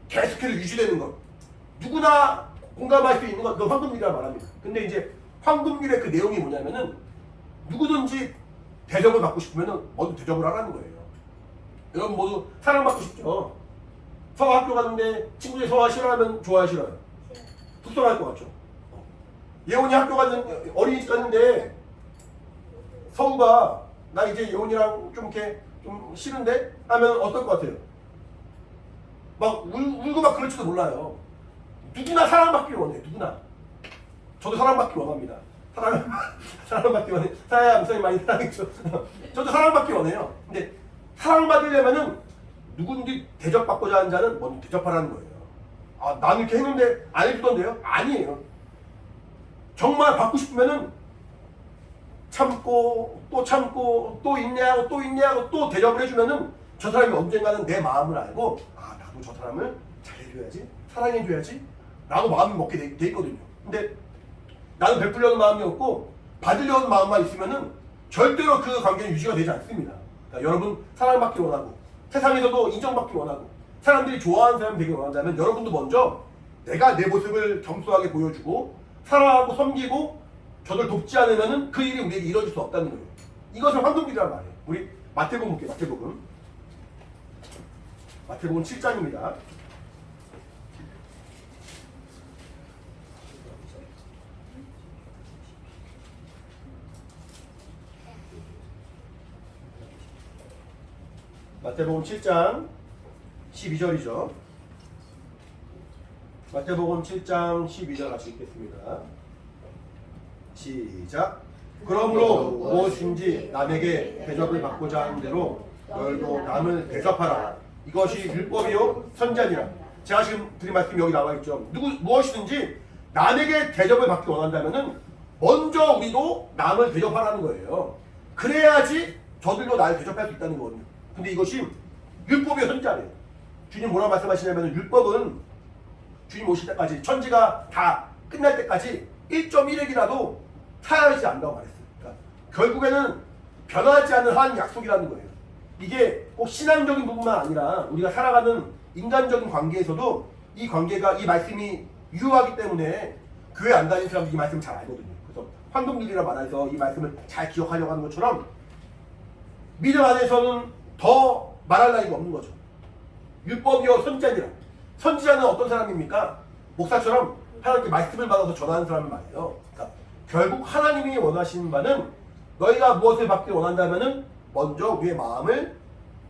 계속해서 유지되는 것. 누구나 공감할 수 있는 것, 그 황금률이라고 말합니다. 근데 이제 황금률의 그 내용이 뭐냐면은 누구든지 대접을 받고 싶으면은 먼저 대접을 하라는 거예요. 여러분 모두 사랑받고 싶죠? 서가 학교 가는데 친구들이 서가 싫어하면 좋아요, 싫어요? 불편할 것 같죠? 예원이 학교 갔는, 어린이집 갔는데 서우가 나 이제 예원이랑 좀 이렇게 좀 싫은데? 하면 어떨 것 같아요? 막 울고 막 그럴지도 몰라요. 누구나 사랑받기를 원해요. 누구나. 저도 사랑받기 원합니다. 사랑받기 원해. 사야 목사님 많이 사랑했죠. 저도 사랑받기 원해요. 근데 사랑받으려면은 누군지 대접받고자 하는 자는 먼저 대접하라는 거예요. 아, 나는 이렇게 했는데 안 해주던데요? 아니에요. 정말 받고 싶으면은 참고 또 인내하고 또 대접을 해주면은 저 사람이 언젠가는 내 마음을 알고, 아, 나도 저 사람을 잘해줘야지, 사랑해줘야지 라고 마음이 먹게 돼 있거든요. 근데 나는 베풀려는 마음이 없고 받으려는 마음만 있으면은 절대로 그 관계는 유지가 되지 않습니다. 그러니까 여러분 사랑받기 원하고 세상에서도 인정받기 원하고 사람들이 좋아하는 사람이 되기 원한다면 여러분도 먼저 내가 내 모습을 겸손하게 보여주고 사랑하고 섬기고 저들 돕지 않으면은 그 일이 우리에게 이루어질 수 없다는 거예요. 이것을 황금길이란 말이에요. 우리 마태복음 볼게요. 마태복음 7장입니다. 마태복음 7장 12절이죠. 마태복음 7장 12절 같이 읽겠습니다. 시작. 그러므로 무엇인지 남에게 대접을 받고자 하는 대로 너희도 남을 대접하라. 이것이 율법이요 선지자니라. 제가 지금 드린 말씀이 여기 나와 있죠. 무엇이든지 남에게 대접을 받기 원한다면은 먼저 우리도 남을 대접하라는 거예요. 그래야지 저들도 나를 대접할 수 있다는 거거든요. 근데 이것이 율법이요 선지자래요. 주님 뭐라 말씀하시냐면 율법은 주님 오실 때까지, 천지가 다 끝날 때까지 1.1핵이라도 사야지 않는다고 말했어요. 그러니까 결국에는 변하지 않는 하나님 약속이라는 거예요. 이게 꼭 신앙적인 부분만 아니라 우리가 살아가는 인간적인 관계에서도 이 관계가, 이 말씀이 유효하기 때문에 교회 안 다니는 사람들이 이 말씀을 잘 알거든요. 그래서 황금률이라 말해서 이 말씀을 잘 기억하려고 하는 것처럼 믿음 안에서는 더 말할 나위가 없는 거죠. 율법이요 선지자니라. 선지자는 어떤 사람입니까? 목사처럼 하나님께 말씀을 받아서 전하는 사람을 말해요. 그러니까 결국 하나님이 원하시는 바는 너희가 무엇을 받길 원한다면은 먼저 우리의 마음을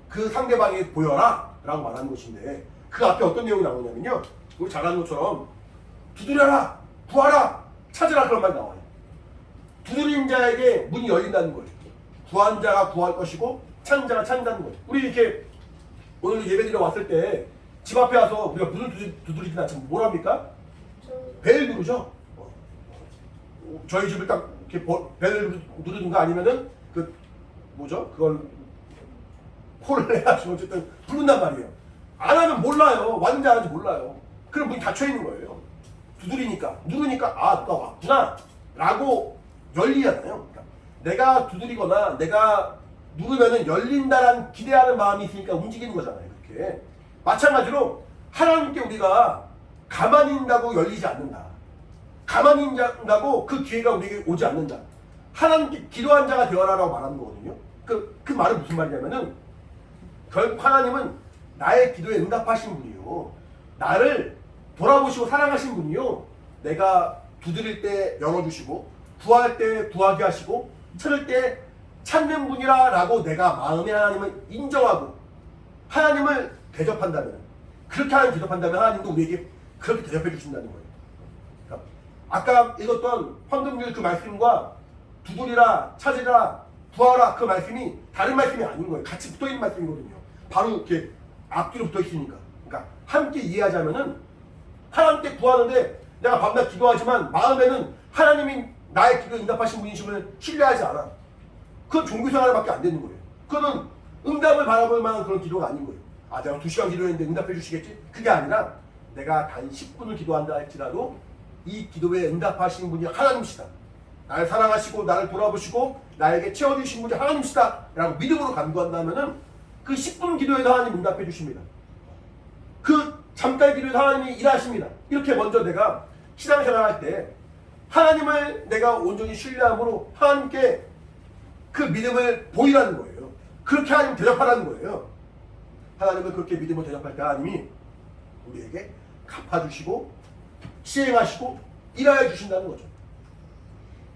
그 상대방에게 보여라 라고 말하는 것인데, 그 앞에 어떤 내용이 나오냐면요, 우리 잘 아는 것처럼 두드려라, 구하라, 찾으라 그런 말이 나와요. 두드린 자에게 문이 열린다는 거예요. 구한 자가 구할 것이고 찾는 자가 찾는다는 거예요. 우리 이렇게 오늘 예배드리러 왔을 때 집 앞에 와서 우리가 문을 두드리진 않지만 뭘 합니까? 벨 누르죠. 저희 집을 딱 이렇게 벨을 누르든가 아니면은 그 뭐죠? 그걸 콜을 해가지고 어쨌든 부른단 말이에요. 안 하면 몰라요. 왔는지 안 왔는지 몰라요. 그럼 문이 닫혀 있는 거예요. 두드리니까, 누르니까 아, 누가 왔구나 라고 열리잖아요. 그러니까 내가 두드리거나 내가 누르면은 열린다라는 기대하는 마음이 있으니까 움직이는 거잖아요. 그렇게 마찬가지로 하나님께 우리가 가만히 있다고 열리지 않는다. 가만히 있다고 그 기회가 우리에게 오지 않는다. 하나님께 기도한 자가 되어라라고 말하는 거거든요. 그 말은 무슨 말이냐면은 결국 하나님은 나의 기도에 응답하신 분이요, 나를 돌아보시고 사랑하신 분이요, 내가 두드릴 때 열어주시고 구할 때 구하게 하시고 찾을 때 찾는 분이라라고 내가 마음에 하나님을 인정하고 하나님을 대접한다면, 그렇게 하나님 대접한다면 하나님도 우리에게 그렇게 대접해 주신다는 거예요. 그러니까 아까 읽었던 황금률 그 말씀과 두드리라 찾으라 구하라 그 말씀이 다른 말씀이 아닌 거예요. 같이 붙어있는 말씀이거든요. 바로 이렇게 앞뒤로 붙어있으니까. 그러니까 함께 이해하자면은 하나님께 구하는데 내가 밤낮 기도하지만 마음에는 하나님이 나의 기도에 응답하신 분이심을 신뢰하지 않아. 그건 종교생활밖에 안 되는 거예요. 그거는 응답을 바라볼 만한 그런 기도가 아닌 거예요. 아, 내가 2시간 기도했는데 응답해 주시겠지? 그게 아니라 내가 단 10분을 기도한다 할지라도 이 기도에 응답하시는 분이 하나님이시다. 나를 사랑하시고 나를 돌아보시고 나에게 채워주신 분이 하나님이시다 라고 믿음으로 간구한다면은 그 10분 기도에도 하나님 응답해 주십니다. 그 잠깐 기도에도 하나님이 일하십니다. 이렇게 먼저 내가 신앙생활 할 때 하나님을 내가 온전히 신뢰함으로 하나님께 그 믿음을 보이라는 거예요. 그렇게 하나님 대접하라는 거예요. 하나님을 그렇게 믿음으로 대접할 때 하나님이 우리에게 갚아주시고 시행하시고 일하여 주신다는 거죠.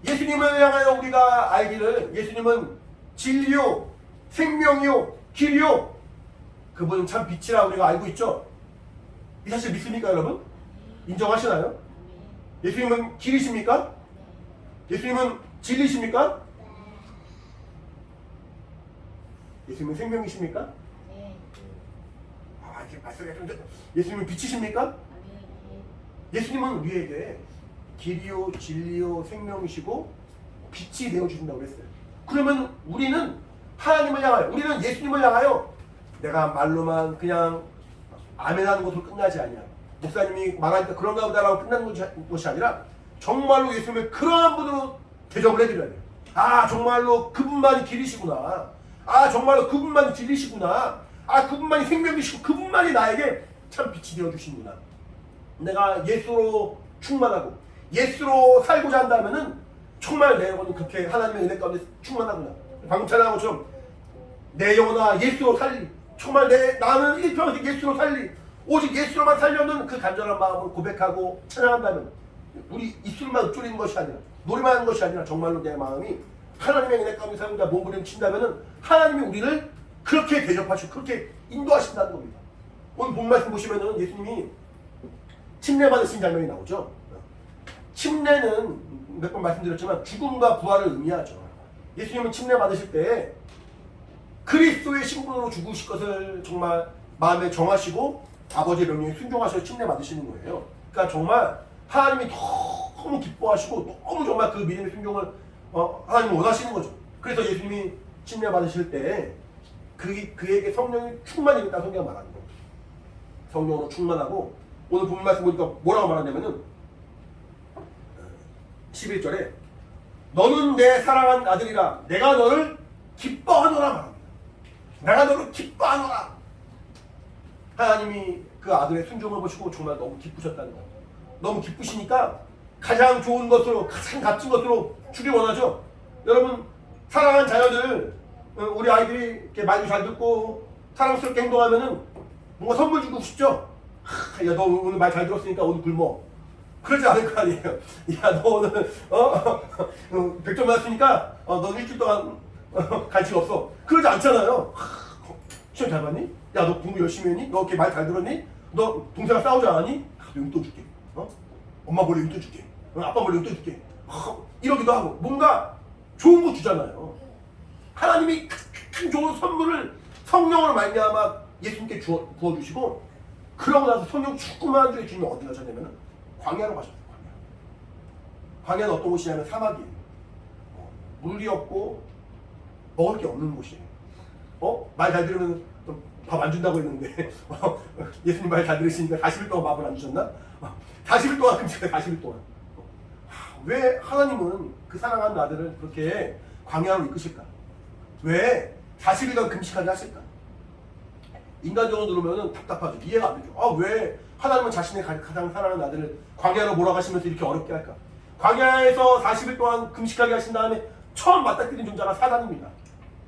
예수님을 향하여 우리가 알기를 예수님은 진리요 생명이요 길이요, 그분은 참 빛이라 우리가 알고 있죠. 이 사실 믿습니까 여러분? 인정하시나요? 예수님은 길이십니까? 예수님은 진리십니까? 예수님은 생명이십니까? 아, 이렇게 말씀이 좀 예수님은 빛이십니까? 예수님은 우리에게 길이요 진리요 생명이시고 빛이 되어주신다고 했어요. 그러면 우리는 하나님을 향하여, 우리는 예수님을 향하여 내가 말로만 그냥 아멘하는 것으로 끝나지 아니야. 목사님이 말하니까 그런가 보다라고 끝나는 것이 아니라 정말로 예수님을 그러한 분으로 대접을 해드려야 돼요. 아, 정말로 그분만이 길이시구나. 아, 정말로 그분만이 진리시구나. 아, 그분만이 생명이시고 그분만이 나에게 참 빛이 되어주시는구나. 내가 예수로 충만하고 예수로 살고자 한다면은 정말 내 영혼은 그렇게 하나님의 은혜 가운데 충만하구나. 방금 찬양한 것처럼 내 영혼아 예수로 살리. 정말 나는 일평생 예수로 살리. 오직 예수로만 살려는 그 간절한 마음으로 고백하고 찬양한다면, 우리 입술만 쪼리는 것이 아니라 노래만 하는 것이 아니라 정말로 내 마음이 하나님의 은혜 가운데 살고자 몸부림친다면은 하나님이 우리를 그렇게 대접하시고 그렇게 인도하신다는 겁니다. 오늘 본 말씀 보시면은 예수님이 침례 받으신 장면이 나오죠. 침례는 몇 번 말씀드렸지만 죽음과 부활을 의미하죠. 예수님은 침례 받으실 때 그리스도의 신분으로 죽으실 것을 정말 마음에 정하시고 아버지의 명령에 순종하셔서 침례 받으시는 거예요. 그러니까 정말 하나님이 너무 기뻐하시고 너무 정말 그 믿음의 순종을 하나님이 원하시는 거죠. 그래서 예수님이 침례 받으실 때 그에게 성령이 충만히 있다 성경이 말하는 거예요. 성령으로 충만하고, 오늘 본 말씀 보니까 뭐라고 말하냐면은 11절에 너는 내 사랑한 아들이라 내가 너를 기뻐하노라 말합니다. 내가 너를 기뻐하노라. 하나님이 그 아들의 순종을 보시고 정말 너무 기쁘셨다는 거예요. 너무 기쁘시니까 가장 좋은 것으로, 가장 값진 것으로 주길 원하죠. 여러분, 사랑한 자녀들, 우리 아이들이 이렇게 말도 잘 듣고 사랑스럽게 행동하면은 뭔가 선물 주고 싶죠? 야, 너 오늘 말 잘 들었으니까 오늘 굶어. 그러지 않을 거 아니에요. 야, 너 오늘 100점 맞았으니까 너 일주일 동안 간식 없어. 그러지 않잖아요. 시험 잘 봤니? 야, 너 공부 열심히 했니? 너 이렇게 말 잘 들었니? 너 동생랑 싸우지 않았니? 용돈 줄게. 엄마 몰래 용돈 줄게. 아빠 몰래 용돈 줄게. 이러기도 하고 뭔가 좋은 거 주잖아요. 하나님이 큰 좋은 선물을 성령으로 말미암아 예수님께 부어주시고, 그러고 나서 성령 충만한 주에 주님이 어디 가셨냐면 광야로 가셨어요. 광야는 어떤 곳이냐면 사막이에요. 물이 없고 먹을 게 없는 곳이에요. 말 잘 들으면 밥 안 준다고 했는데 예수님 말 잘 들으시니까 40일 동안 밥을 안 주셨나? 40일 동안 금식해. 40일 동안. 왜 하나님은 그 사랑하는 아들을 그렇게 광야로 이끄실까? 왜 40일간 금식하게 하실까? 인간적으로 들으면 답답하죠. 이해가 안 되죠. 왜 하나님은 자신의 가장 사랑하는 아들을 광야로 몰아가시면서 이렇게 어렵게 할까? 광야에서 40일 동안 금식하게 하신 다음에 처음 맞닥뜨린 존재가 사단입니다.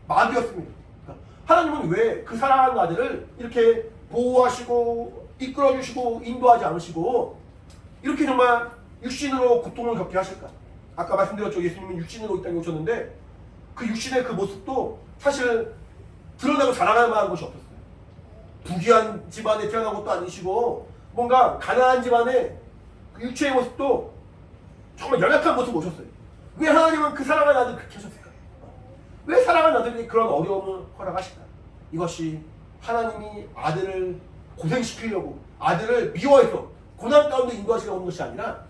마귀였습니다. 그러니까 하나님은 왜 그 사랑하는 아들을 이렇게 보호하시고 이끌어주시고 인도하지 않으시고 이렇게 정말 육신으로 고통을 겪게 하실까? 아까 말씀드렸죠. 예수님은 육신으로 이 땅에 오셨는데 그 육신의 그 모습도 사실 드러나고 자랑할 만한 것이 없었어요. 부귀한 집안에 태어난 것도 아니시고 뭔가 가난한 집안의 그 육체의 모습도 정말 연약한 모습을 오셨어요. 왜 하나님은 그 사랑하는 아들 그렇게 하셨을까? 왜 사랑하는 아들이 그런 어려움을 허락하실까? 이것이 하나님이 아들을 고생시키려고 아들을 미워해서 고난 가운데 인도하시려고 하는 것이 아니라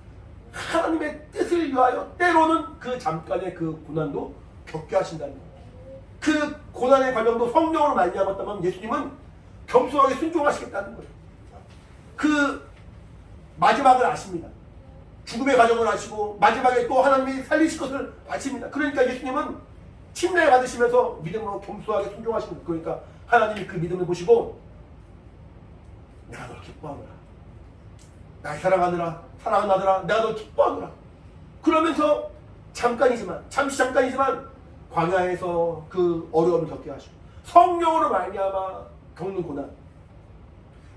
하나님의 뜻을 위하여 때로는 그 잠깐의 그 고난도 겪게 하신다는 거예요. 그 고난의 과정도 성령으로 말미암았다면 예수님은 겸손하게 순종하시겠다는 거예요. 그 마지막을 아십니다. 죽음의 과정을 아시고 마지막에 또 하나님이 살리실 것을 아십니다. 그러니까 예수님은 침례 받으시면서 믿음으로 겸손하게 순종하시는 거예요. 그러니까 하나님이 그 믿음을 보시고 내가 널 기뻐하노라. 날 사랑하느라 사랑하는 아들아 내가 널 기뻐하노라. 그러면서 잠시 잠깐이지만 광야에서 그 어려움을 겪게 하시고 성령으로 말미암아 겪는 고난.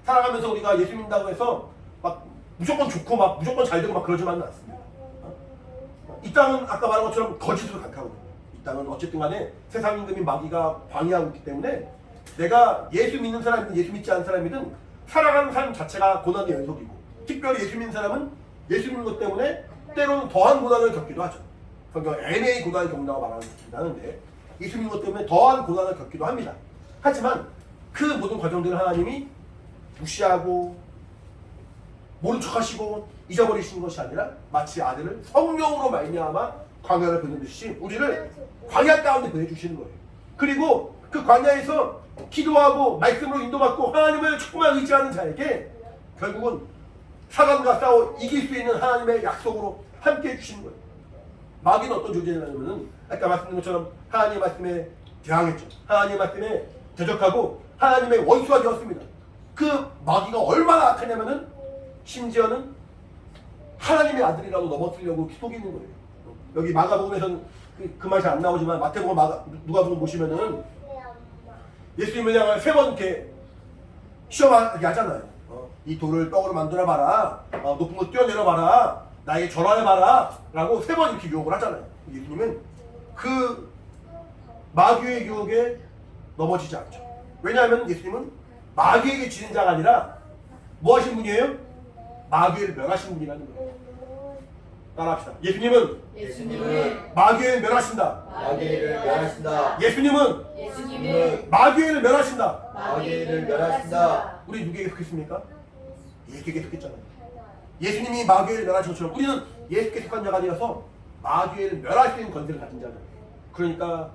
살아가면서 우리가 예수 믿는다고 해서 막 무조건 좋고 막 무조건 잘 되고 막 그러지만은 않습니다. 이 땅은 아까 말한 것처럼 거짓으로 가까거든요. 이 땅은 어쨌든 간에 세상 임금인 마귀가 방해하고 있기 때문에 내가 예수 믿는 사람이든 예수 믿지 않는 사람이든 살아가는 삶 자체가 고난의 연속이고 특별히 예수 믿는 사람은 예수 믿는 것 때문에 때로는 더한 고난을 겪기도 하죠. 성경 애매히 고난을 겪는다고 말하는데 예수 믿는 것 때문에 더한 고난을 겪기도 합니다. 하지만 그 모든 과정들을 하나님이 무시하고 모른 척하시고 잊어버리시는 것이 아니라 마치 아들을 성령으로 말미암아 광야를 보내듯이 우리를 광야 가운데 보내주시는 거예요. 그리고 그 광야에서 기도하고 말씀으로 인도받고 하나님을 조금만 의지하는 자에게 결국은 사단과 싸워 이길 수 있는 하나님의 약속으로 함께 해주시는 거예요. 마귀는 어떤 존재냐면 아까 말씀드린 것처럼 하나님의 말씀에 대항했죠. 하나님의 말씀에 대적하고 하나님의 원수가 되었습니다. 그 마귀가 얼마나 악하냐면은 심지어는 하나님의 아들이라도 넘어뜨리려고 속이는 거예요. 여기 마가복음에서는 그 말이 안 나오지만 마태복음, 누가복음 보시면은 예수님을 향해 3번 이렇게 시험하게 하잖아요. 이 돌을 떡으로 만들어봐라. 높은 거 뛰어내려봐라. 나에게 절하해봐라. 라고 3번 이렇게 유혹을 하잖아요. 예수님은 그 마귀의 유혹에 넘어지지 않죠. 왜냐하면 예수님은 마귀에게 지는 자가 아니라 뭐 하신 분이에요? 마귀를 멸하신 분이라는 거예요. 따라합시다. 예수님은 마귀를 멸하신다. 마귀를 멸하신다. 예수님은 마귀를 멸하신다. 마귀를 멸하신다. 우리 누구에게 속했습니까? 예수에게 속했잖아요. 예수님이 마귀를 멸하신 것처럼 우리는 예수께 속한 자가 되어서 마귀를 멸할 수 있는 권세를 가진 자잖아요. 그러니까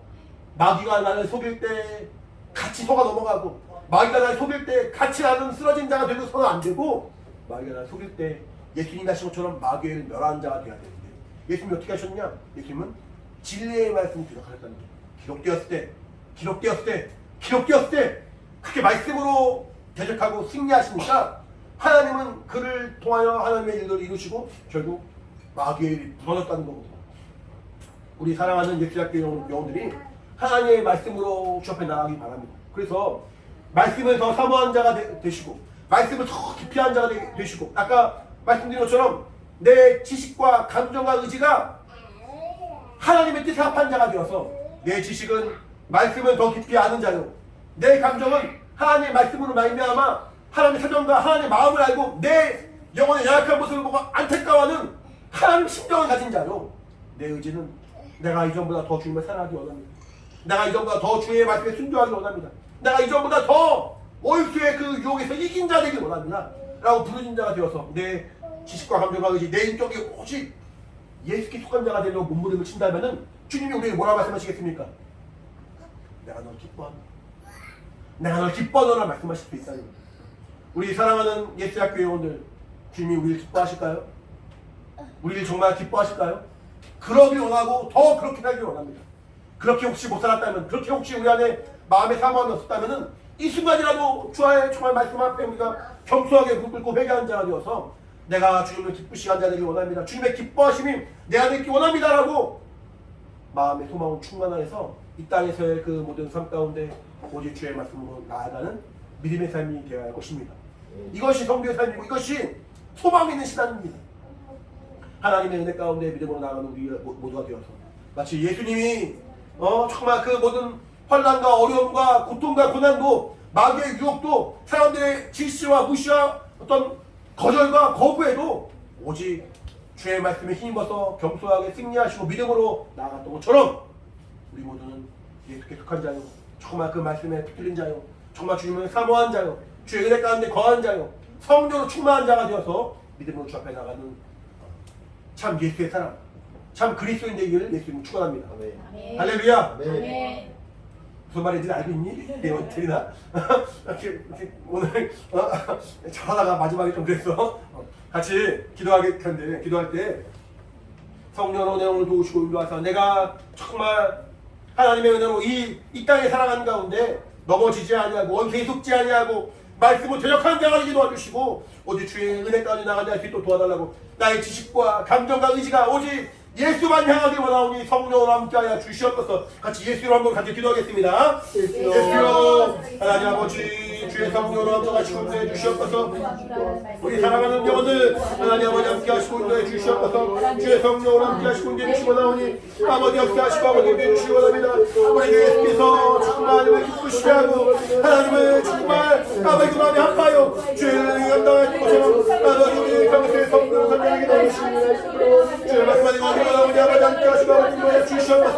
마귀가 나를 속일 때 같이 속아 넘어가고 마귀가 나를 속일 때 같이 나는 쓰러진 자가 되고서는 안 되고 마귀가 나를 속일 때 예수님이 하신 것처럼 마귀를 멸하는 자가 되어야 되는데 예수님이 어떻게 하셨냐? 예수님은 진리의 말씀을 기록하셨다는 거예요. 기록되었을 때 그렇게 말씀으로 대적하고 승리하시니까 하나님은 그를 통하여 하나님의 일을 이루시고 결국 마귀의 일이 무너졌다는 거거든요. 우리 사랑하는 예수학교 영혼들이 하나님의 말씀으로 주 앞에 나가기 바랍니다. 그래서 말씀을 더 사모하는 자가 되시고 말씀을 더 깊이 하는 자가 되시고 아까 말씀드린 것처럼 내 지식과 감정과 의지가 하나님의 뜻에 합한 자가 되어서 내 지식은 말씀을 더 깊이 아는 자요 내 감정은 하나님의 말씀으로 말미암아 하나님의 사정과 하나님의 마음을 알고 내 영혼의 연약한 모습을 보고 안타까워하는 하나님의 심정을 가진 자요 내 의지는 내가 이전보다 더 주님을 사랑하기 원합니다. 내가 이전보다 더 주의 말씀에 순종하기 원합니다. 내가 이전보다 더 원수의 그 유혹에서 이긴 자 되길 원합니다. 라고 부르짖는 자가 되어서 내 지식과 감정과 의지, 내 인격이 오직 예수께 속한 자가 되려고 몸부림을 친다면은 주님이 우리에게 뭐라고 말씀하시겠습니까? 내가 널 기뻐한다. 내가 널 기뻐하노라 말씀하실 수 있다는 거예요. 우리 사랑하는 예수학교 영혼들, 주님이 우리를 기뻐하실까요? 우리를 정말 기뻐하실까요? 그러길 원하고 더 그렇게 살길 원합니다. 그렇게 혹시 못 살았다면, 그렇게 혹시 우리 안에 마음의 사모함이 없었다면은 이 순간이라도 주의 정말 말씀 앞에 우리가 겸손하게 무릎 꿇고 회개한 자가 되어서 내가 주님을 기쁘시게 한 자 되길 원합니다. 주님의 기뻐하심이 내 안에 있기 원합니다라고 마음의 소망을 충만해서 이 땅에서의 그 모든 삶 가운데 오직 주의 말씀으로 나아가는 믿음의 삶이 되어야 할 것입니다. 이것이 성도의 삶이고 이것이 소망 있는 신앙입니다. 하나님의 은혜 가운데 믿음으로 나가는 우리 모두가 되어서 마치 예수님이 정말 그 모든 환난과 어려움과 고통과 고난도 마귀의 유혹도 사람들의 질시와 무시와 어떤 거절과 거부에도 오직 주의 말씀에 힘입어서 겸손하게 승리하시고 믿음으로 나아갔던 것처럼 우리 모두는 예수께 속한 자요, 정말 그 말씀에 붙들린 자요, 정말 주님을 사모한 자요, 주의 은혜 가운데 거한 자요, 성령으로 충만한 자가 되어서 믿음으로 주 앞에 나가는 참 예수의 사람, 참 그리스도인 되기를 예수님 축원합니다. 아멘. 할렐루야. 아멘. 무슨 말인지 알고 있니? 대원들이나 이렇게 오늘 잘하다가 마지막에 좀 그래서 같이 기도할 때 성령으로 내 오늘 도우시고 인도하사 내가 정말 하나님의 은혜로 이 땅에 살아가는 가운데 넘어지지 아니하고 원수에 속지 아니하고 말씀을 대적하는 자가 되게 도와주시고 오직 주의 은혜 가운데 나가게 할 수 있도록 도와달라고 나의 지식과 감정과 의지가 오직 예수만 향하기를 원하오니 성령으로 함께하여 주시옵소서. 같이 예수로 한번 같이 기도하겠습니다. 예수로 하나님 아버지 주의 성령으로 한번 같이 공부해 주시옵소서. 우리 사랑하는 영혼들 하나님 아버지 함께하시고 인도해 주시옵소서. 주의 성령으로 함께하시고 인도해 주시고 나오니 아버지 역사하시고 아버지 인도해 주시기 원합니다. 우리 예수께서 정말 하나님을 기쁘시게 하고 하나님을 정말 아버지 그 마음에 아파요 주의 은혜를 감당할 것처럼 아버지 우리 평소에 성령으로 선정하게 되시옵소서. 주의 말씀하는 우리 아버지 함께 하시고 인도해 주시옵소서.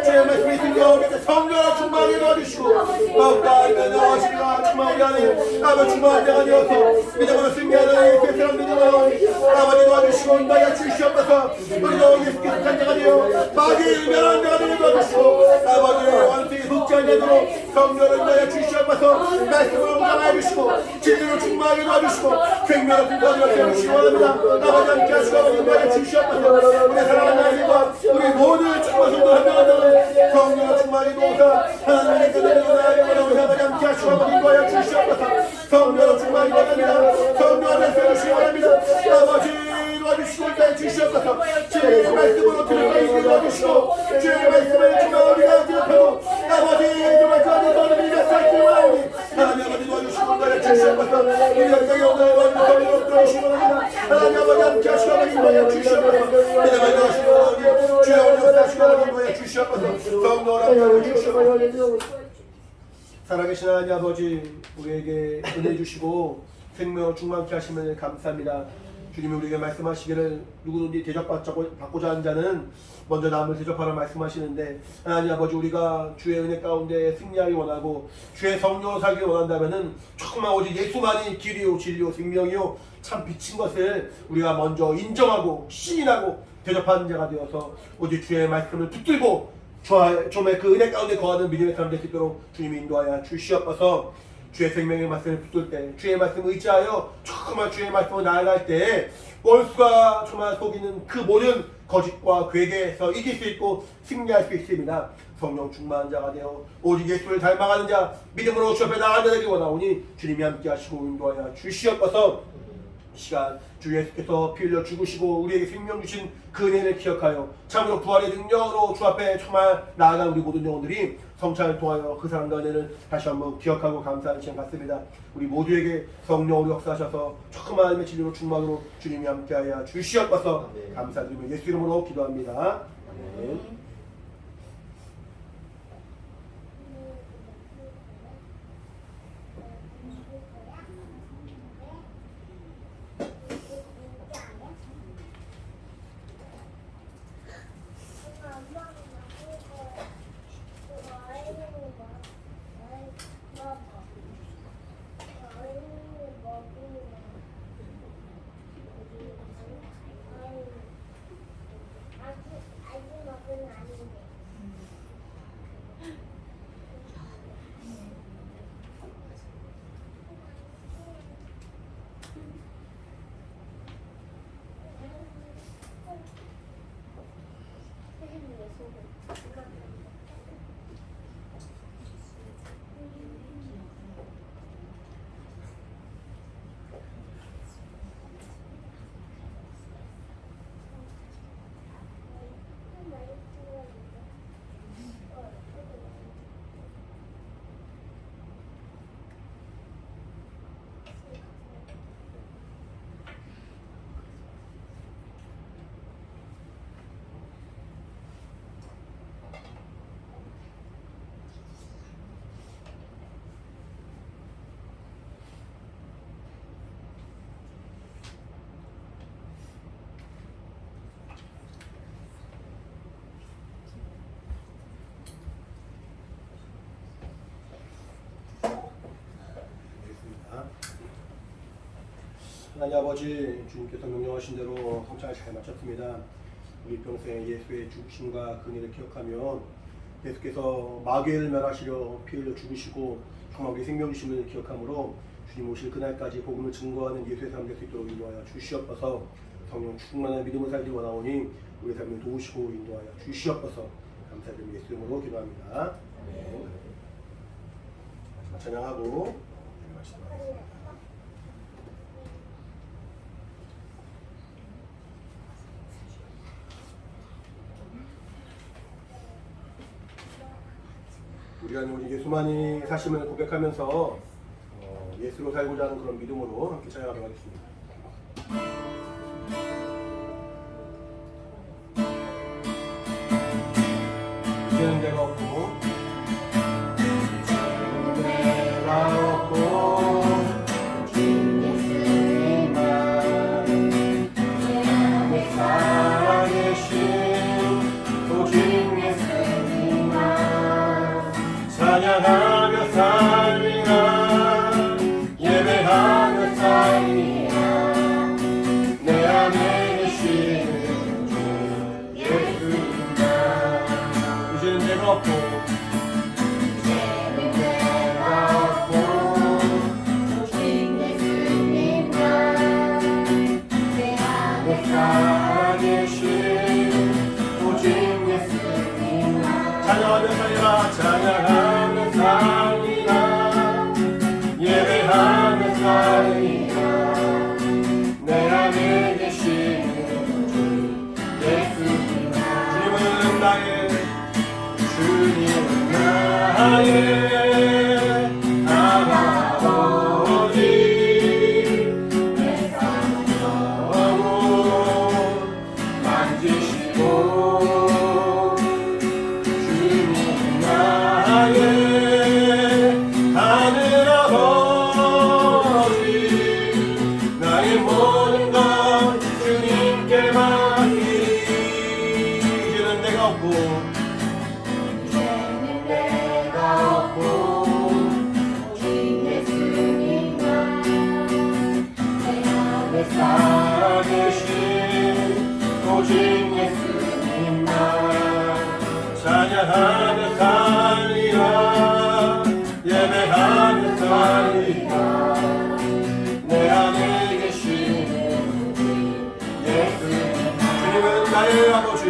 주의 말씀이 들려오게 성령으로 충만하게 도와주시고 더욱더 인도하시고 충만하게 하는 아버지 충만한 자가 되어서 믿음으로 승리하는 예수의 사람들이 아버지 도와주시고 인도하여 주시옵소서. 우리도 예수께 속한 자가 되어 마귀의 멸한 자가 되게 도와주시고 아버지 원수에 속지 않도록 성령으로 인도하여 주시옵소서. 말씀으로 감화해 주시고 진리로 충만하게 도와주시고 생명으로 분과하여 세우시기 원합니다. 아버지 함께 하시고 인도하여 주시옵소서. 우리 사랑하는 하나님과 우리 모든 정말 성도 한 명 한 명을 성령으로 충만히 도우사 하나님의 그들을 원하여 우리 아버지 함께 하시고 인도하여 주시옵소서. 성령으로 충만히 원합니다. 성령으로 세우시기 원합니다. 아버지 도와주시고 인도하여 주시옵소서. 주의 말씀으로 들어가게 도와주시고 주의 말씀을 정말 우리가 기억하고 아버지 정말 그 안에 너는 우리가 살기 원하오니 하나님 아버지 도와주시고 인도하여 주시옵소서. 우리 여기까지 오늘 성령으로 들어주시기 원합니다. 하나님 아버지 함께 하시고 인도하여 주시옵소서. 믿음을 도와주시고 주의 오늘 역사하시고 인도하여 주시옵소서. 성령으로 함께 주시옵소서. 살아계신 하나님 아버지 우리에게 은혜 주시고 생명을 충만케 하시면 감사합니다. 주님이 우리에게 말씀하시기를 누구든지 대접받고자 하는 자는 먼저 남을 대접하라 말씀하시는데 하나님 아버지 우리가 주의 은혜 가운데 승리하기 원하고 주의 성령으로 살기 원한다면 정말 오직 예수만이 길이요 진리요 생명이요 참 빛인 것을 우리가 먼저 인정하고 시인하고 대접하는 자가 되어서 오직 주의 말씀을 붙들고 좀의 그 은혜 가운데 거하는 믿음의 사람 될 수 있도록 주님이 인도하여 주시옵소서. 주의 생명의 말씀을 붙들 때 주의 말씀을 의지하여 정말 주의 말씀을 나아갈 때 원수가 정말 속이는 그 모든 거짓과 괴계에서 이길 수 있고 승리할 수 있습니다. 성령 충만한 자가 되어 오직 예수를 닮아가는 자 믿음으로 주 앞에 나아가게 되기 원하오니 주님이 함께 하시고 인도하여 주시옵소서. 이 시간 주 예수께서 피 흘려 죽으시고 우리에게 생명 주신 그 은혜를 기억하여 참으로 부활의 능력으로 주 앞에 정말 나아간 우리 모든 영혼들이 성찬을 통하여 그 사랑과 은혜를 다시 한번 기억하고 감사하는 시간 같습니다. 우리 모두에게 성령으로 역사하셔서 정말 하나님의 진리로 충만으로 주님이 함께하여 주시옵소서. 감사드리며 예수 이름으로 기도합니다. 아멘. 아직 먹으면 안 하나님 아버지, 주님께서 명령하신 대로 성찬을 잘 마쳤습니다. 우리 평생 예수의 죽으심과 근혜를 기억하며 예수께서 마귀를 멸하시려 피 흘려 죽으시고 정말 생명 주심을 기억하므로 주님 오실 그날까지 복음을 증거하는 예수의 삶 될 수 있도록 인도하여 주시옵소서. 성령 충만한 믿음을 살기 원하오니 우리 삶을 도우시고 인도하여 주시옵소서. 감사드리며 예수 이름으로 기도합니다. 네. 마지막 찬양하고 말씀하겠습니다. 우리 하나님 우리 예수만이 사심을 고백하면서 예수로 살고자 하는 그런 믿음으로 함께 찬양하도록 하겠습니다. 이제는 내가 없고 내가 없고 예수님만 내 안에 살아계신 오직 예수님만 찬양하며 살리라 예배하며 살리라 내 안에 계시는 주 예수님만 이제는 내가 없고 이제는 내가 없고 오직 예수님만 내 안에 살아계신 오직 예수님만 찬양하며 살리라 찬양하며 살리라 예배하며 살리라 내 안에 계시는 주 예수님 주님은 나의 주님은 나의 아버지 내 사랑으로 만지시고 주님은 나의 하늘 아버지 나의 모든 것 주님께 맡기리 이제는 내가 없고 이제는 내가 없고 오직 예수님만 내 안에 살아계신 오직 예수님만 찬양하며 살리라 예배하며 살리라 내 안에 계시는 예수님 주님은 나의 아버지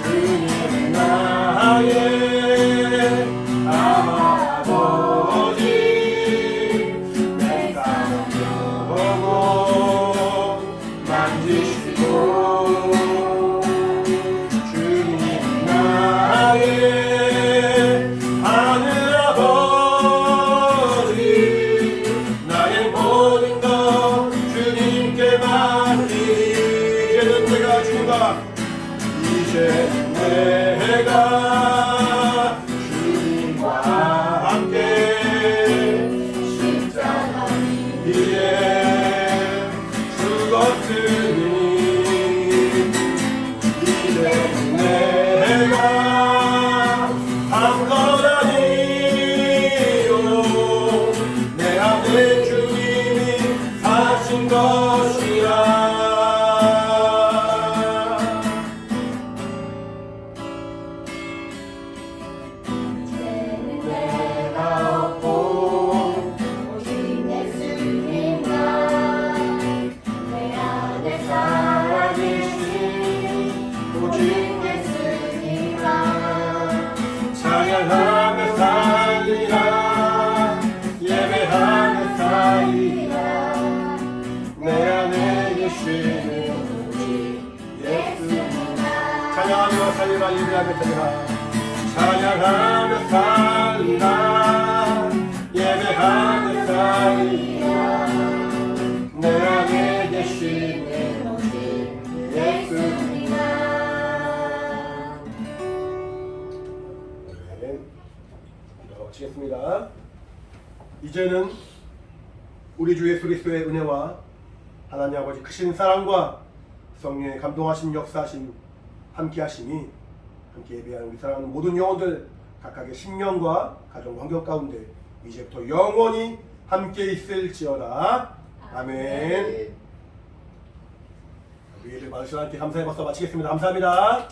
주님은 나의 아버지 내 사랑 보고 만지시고 주님은 나의 하늘 아버지 나의 모든 것 주님께 맡기리 이제는 내가 주님과 이제 내가 주님과 함께 십자가 위에 죽었으니 이제 내가 한 것 아니요 내 안에 주님이 사신 것이라 이제는 내가 없고 오직 예수님만 내 안에 살아계신 오직 예수님만 찬양하며 살리라 예배하며 살리라 내 안에 계시는 오직 예수님만 찬양하며 살리라 예배하며 살리라 찬양하며 살리라 예배하며 살리라 내 안에 계시는 오직 예수님만 네, 마치겠습니다. 이제는 우리 주 예수 그리스도의 은혜와 하나님 아버지 크신 사랑과 성령의 감동하신 역사하심 함께하심이 함께 예배하는 우리 사랑하는 모든 영혼들 각각의 신령과 가정 환경 가운데 이제부터 영원히 함께 있을지어다. 아멘. 우리 예배 받으신 하나님께 감사의 박수 마치겠습니다. 감사합니다.